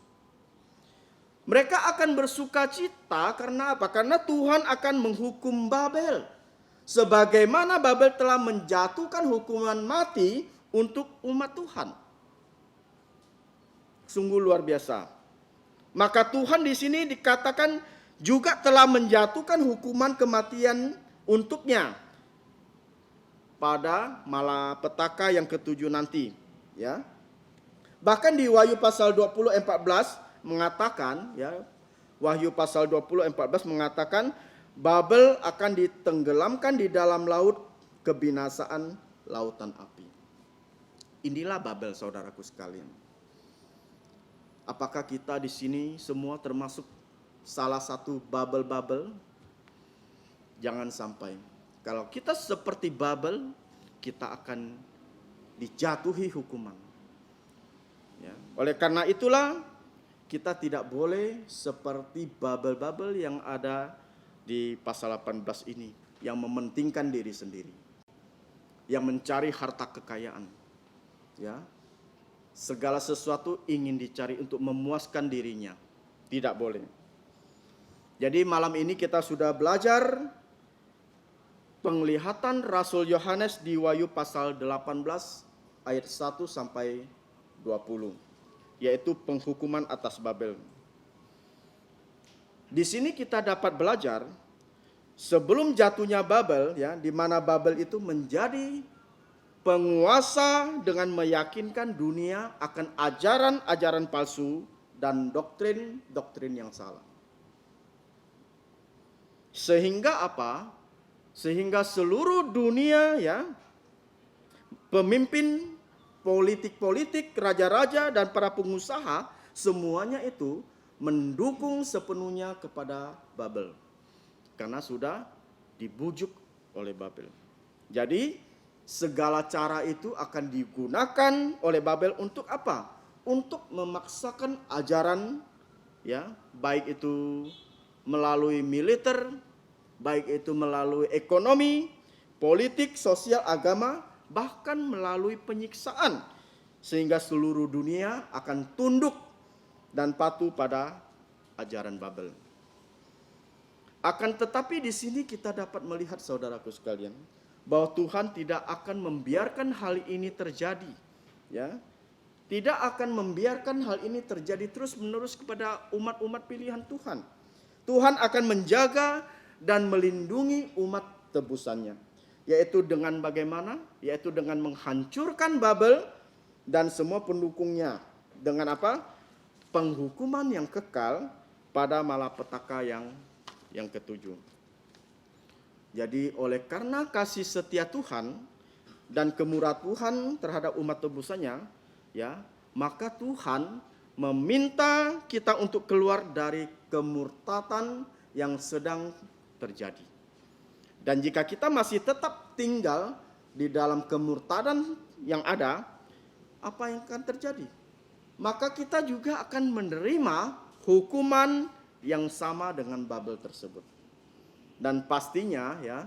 Mereka akan bersuka cita karena apa? Karena Tuhan akan menghukum Babel. Sebagaimana Babel telah menjatuhkan hukuman mati untuk umat Tuhan. Sungguh luar biasa. Maka Tuhan di sini dikatakan juga telah menjatuhkan hukuman kematian untuknya pada malapetaka yang ketujuh nanti, ya. Bahkan di Wahyu pasal 20:14 mengatakan, ya, Wahyu pasal 20:14 mengatakan Babel akan ditenggelamkan di dalam laut kebinasaan lautan api. Inilah Babel, saudaraku sekalian. Apakah kita di sini semua termasuk salah satu Babel-Babel? Jangan sampai. Kalau kita seperti Babel, kita akan dijatuhi hukuman. Ya. Oleh karena itulah kita tidak boleh seperti Babel-Babel yang ada di pasal 18 ini, yang mementingkan diri sendiri, yang mencari harta kekayaan, ya, segala sesuatu ingin dicari untuk memuaskan dirinya. Tidak boleh. Jadi malam ini kita sudah belajar penglihatan Rasul Yohanes di Wahyu pasal 18 ayat 1 sampai 20, yaitu penghukuman atas Babel. Di sini kita dapat belajar sebelum jatuhnya Babel, ya, di mana Babel itu menjadi penguasa dengan meyakinkan dunia akan ajaran-ajaran palsu dan doktrin-doktrin yang salah. Sehingga apa? Sehingga seluruh dunia, ya, pemimpin politik-politik, raja-raja dan para pengusaha, semuanya itu mendukung sepenuhnya kepada Babel. Karena sudah dibujuk oleh Babel. Jadi segala cara itu akan digunakan oleh Babel untuk apa? Untuk memaksakan ajaran, ya, baik itu melalui militer, baik itu melalui ekonomi, politik, sosial, agama, bahkan melalui penyiksaan, sehingga seluruh dunia akan tunduk dan patuh pada ajaran Babel. Akan tetapi di sini kita dapat melihat, saudaraku sekalian, bahwa Tuhan tidak akan membiarkan hal ini terjadi, ya. Tidak akan membiarkan hal ini terjadi terus-menerus kepada umat-umat pilihan Tuhan. Tuhan akan menjaga dan melindungi umat tebusannya, yaitu dengan bagaimana? Yaitu dengan menghancurkan Babel dan semua pendukungnya. Dengan apa? Penghukuman yang kekal pada malapetaka yang ketujuh. Jadi oleh karena kasih setia Tuhan dan kemurahan Tuhan terhadap umat tebusannya, ya, maka Tuhan meminta kita untuk keluar dari kemurtatan yang sedang terjadi. Dan jika kita masih tetap tinggal di dalam kemurtadan yang ada, apa yang akan terjadi? Maka kita juga akan menerima hukuman yang sama dengan Babel tersebut. Dan pastinya, ya,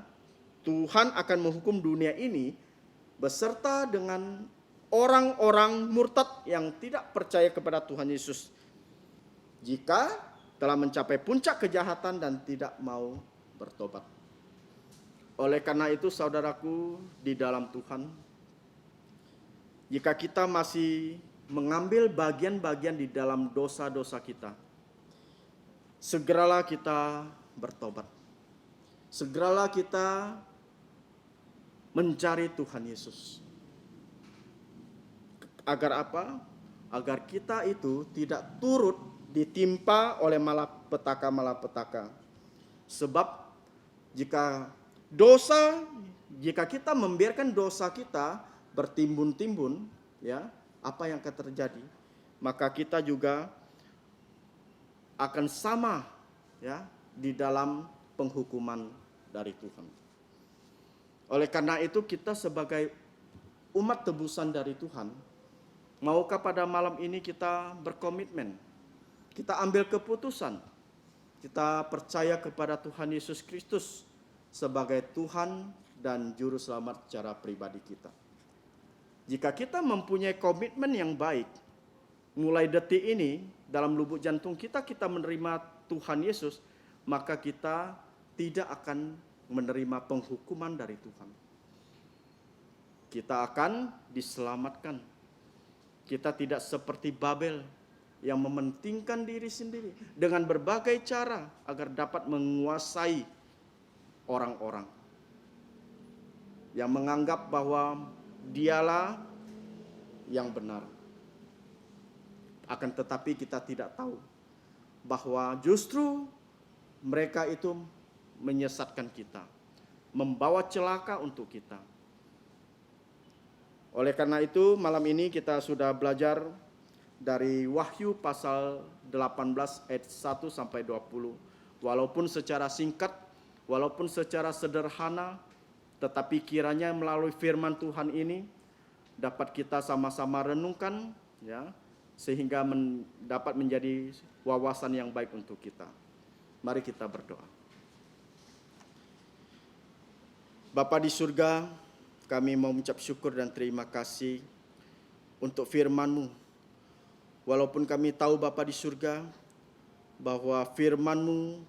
Tuhan akan menghukum dunia ini beserta dengan orang-orang murtad yang tidak percaya kepada Tuhan Yesus, jika telah mencapai puncak kejahatan dan tidak mau bertobat. Oleh karena itu, saudaraku di dalam Tuhan, jika kita masih mengambil bagian-bagian di dalam dosa-dosa kita, segeralah kita bertobat. Segeralah kita mencari Tuhan Yesus. Agar apa? Agar kita itu tidak turut ditimpa oleh malapetaka-malapetaka. Sebab jika kita membiarkan dosa kita bertimbun-timbun, ya, apa yang akan terjadi? Maka kita juga akan sama, ya, di dalam penghukuman dari Tuhan. Oleh karena itu kita sebagai umat tebusan dari Tuhan, Maukah pada malam ini kita berkomitmen, kita ambil keputusan, kita percaya kepada Tuhan Yesus Kristus sebagai Tuhan dan Juru Selamat secara pribadi kita. Jika kita mempunyai komitmen yang baik, mulai detik ini dalam lubuk jantung kita menerima Tuhan Yesus, maka kita tidak akan menerima penghukuman dari Tuhan. Kita akan diselamatkan. Kita tidak seperti Babel yang mementingkan diri sendiri dengan berbagai cara agar dapat menguasai orang-orang. Yang menganggap bahwa dialah yang benar. Akan tetapi kita tidak tahu bahwa justru mereka itu menyesatkan kita, membawa celaka untuk kita. Oleh karena itu malam ini kita sudah belajar dari Wahyu pasal 18 ayat 1 sampai 20. Walaupun secara singkat, walaupun secara sederhana, tetapi kiranya melalui firman Tuhan ini dapat kita sama-sama renungkan, ya, sehingga dapat menjadi wawasan yang baik untuk kita. Mari kita berdoa. Bapa di surga, kami mau mengucap syukur dan terima kasih untuk firman-Mu. Walaupun kami tahu Bapa di surga bahwa firman-Mu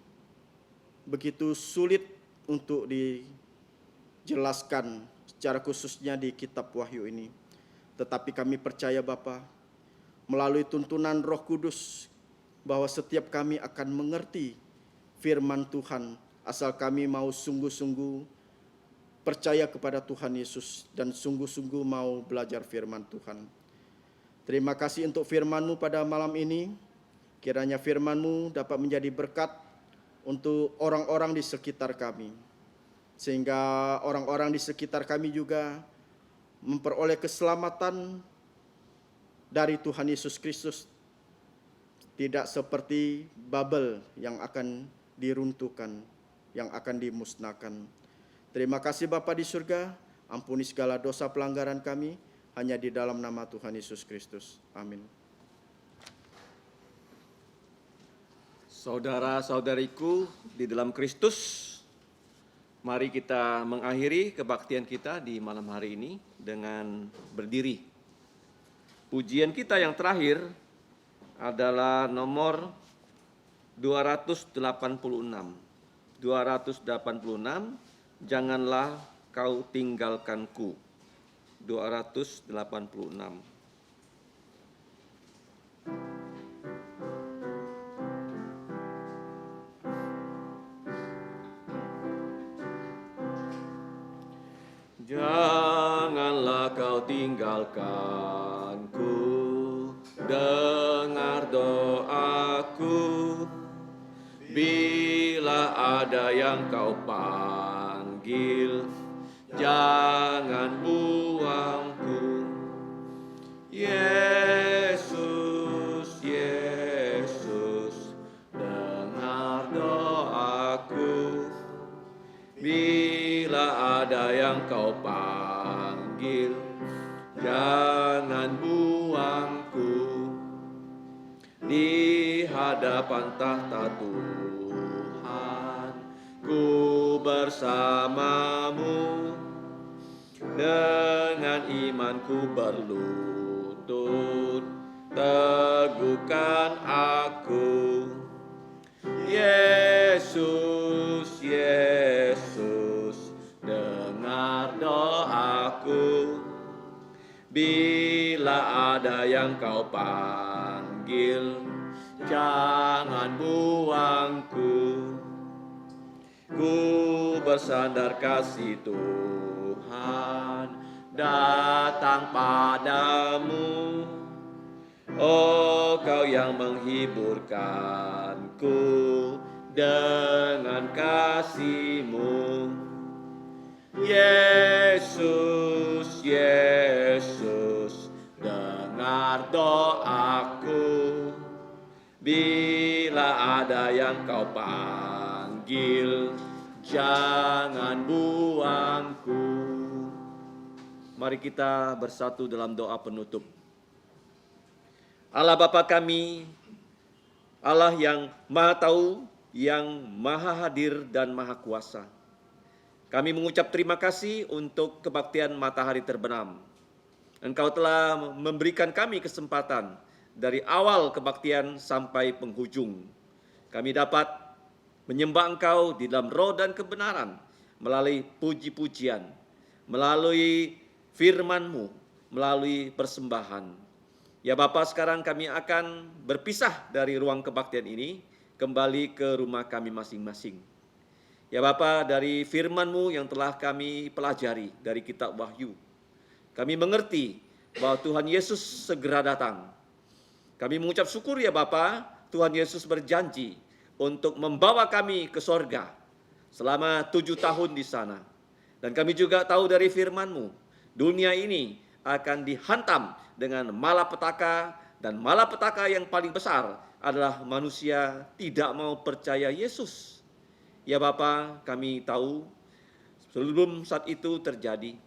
begitu sulit untuk dijelaskan secara khususnya di kitab Wahyu ini. Tetapi kami percaya Bapa, melalui tuntunan Roh Kudus, bahwa setiap kami akan mengerti firman Tuhan, asal kami mau sungguh-sungguh percaya kepada Tuhan Yesus dan sungguh-sungguh mau belajar firman Tuhan. Terima kasih untuk firman-Mu pada malam ini. Kiranya firman-Mu dapat menjadi berkat untuk orang-orang di sekitar kami. Sehingga orang-orang di sekitar kami juga memperoleh keselamatan dari Tuhan Yesus Kristus. Tidak seperti Babel yang akan diruntuhkan, yang akan dimusnahkan. Terima kasih Bapa di surga, ampuni segala dosa pelanggaran kami, hanya di dalam nama Tuhan Yesus Kristus. Amin. Saudara-saudariku di dalam Kristus, mari kita mengakhiri kebaktian kita di malam hari ini dengan berdiri. Pujian kita yang terakhir adalah nomor 286. 286, janganlah kau tinggalkanku. 286. Janganlah kau tinggalkanku, dengar doaku. Bila ada yang kau panggil, jangan buangku. Yesus, Yesus, dengar doaku. Bila ada yang kau panggil, jangan buangku. Di hadapan tahta Tuhan, ku bersamamu. Dengan imanku berlutut, teguhkan aku. Yesus, Yesus, dengar doaku. Bila ada yang kau panggil, jangan buangku. Ku bersandar kasih Tuhan datang padamu. Oh, kau yang menghiburkanku dengan kasih-Mu. Yesus, Yesus, dengar doaku. Bila ada yang kau panggil, jangan buangku. Mari kita bersatu dalam doa penutup. Allah Bapa kami, Allah yang Maha Tahu, yang Maha Hadir dan Maha Kuasa. Kami mengucap terima kasih untuk kebaktian matahari terbenam. Engkau telah memberikan kami kesempatan dari awal kebaktian sampai penghujung. Kami dapat menyembah Engkau di dalam roh dan kebenaran melalui puji-pujian, melalui firman-Mu, melalui persembahan. Ya Bapa, sekarang kami akan berpisah dari ruang kebaktian ini, kembali ke rumah kami masing-masing. Ya Bapa, dari firman-Mu yang telah kami pelajari dari kitab Wahyu, kami mengerti bahwa Tuhan Yesus segera datang. Kami mengucap syukur ya Bapa, Tuhan Yesus berjanji untuk membawa kami ke sorga selama 7 tahun di sana. Dan kami juga tahu dari firman-Mu, dunia ini akan dihantam dengan malapetaka, dan malapetaka yang paling besar adalah manusia tidak mau percaya Yesus. Ya Bapa, kami tahu sebelum saat itu terjadi,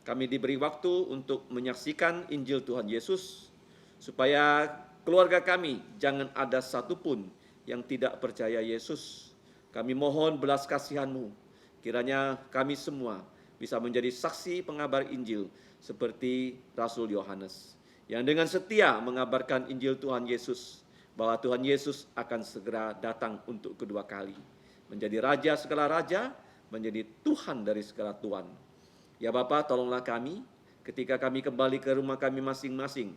kami diberi waktu untuk menyaksikan Injil Tuhan Yesus, supaya keluarga kami jangan ada satupun yang tidak percaya Yesus. Kami mohon belas kasihan-Mu, kiranya kami semua bisa menjadi saksi pengabar Injil seperti Rasul Yohanes, yang dengan setia mengabarkan Injil Tuhan Yesus, bahwa Tuhan Yesus akan segera datang untuk kedua kali, menjadi Raja segala raja, menjadi Tuhan dari segala Tuhan. Ya Bapa, tolonglah kami ketika kami kembali ke rumah kami masing-masing.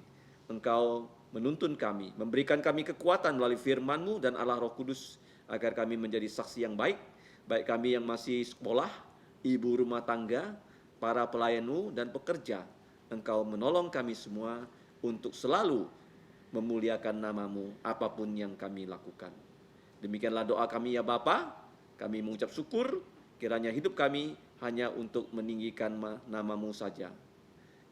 Engkau menuntun kami, memberikan kami kekuatan melalui firman-Mu dan Allah Roh Kudus, agar kami menjadi saksi yang baik, baik kami yang masih sekolah, ibu rumah tangga, para pelayan-Mu dan pekerja. Engkau menolong kami semua untuk selalu memuliakan nama-Mu apapun yang kami lakukan. Demikianlah doa kami ya Bapa. Kami mengucap syukur, kiranya hidup kami hanya untuk meninggikan nama-Mu saja.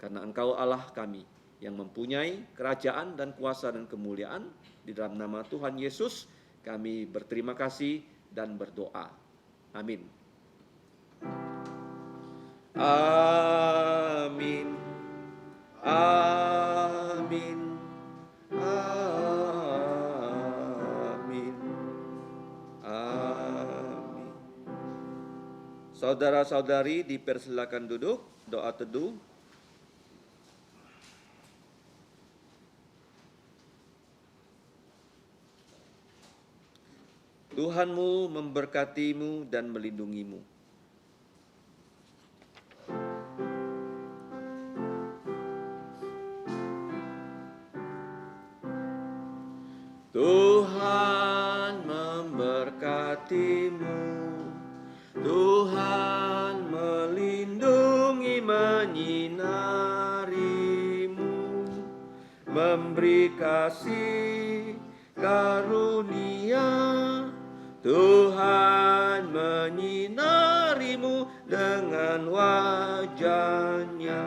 Karena Engkau Allah kami yang mempunyai kerajaan dan kuasa dan kemuliaan. Di dalam nama Tuhan Yesus kami berterima kasih dan berdoa. Amin. Amin. Amin. Amin. Amin. Saudara-saudari dipersilakan duduk, doa teduh. Tuhanmu memberkatimu dan melindungimu. Tuhan memberkatimu, Tuhan melindungi menyinarimu, memberi kasih karunia. Tuhan menyinarimu dengan wajah-Nya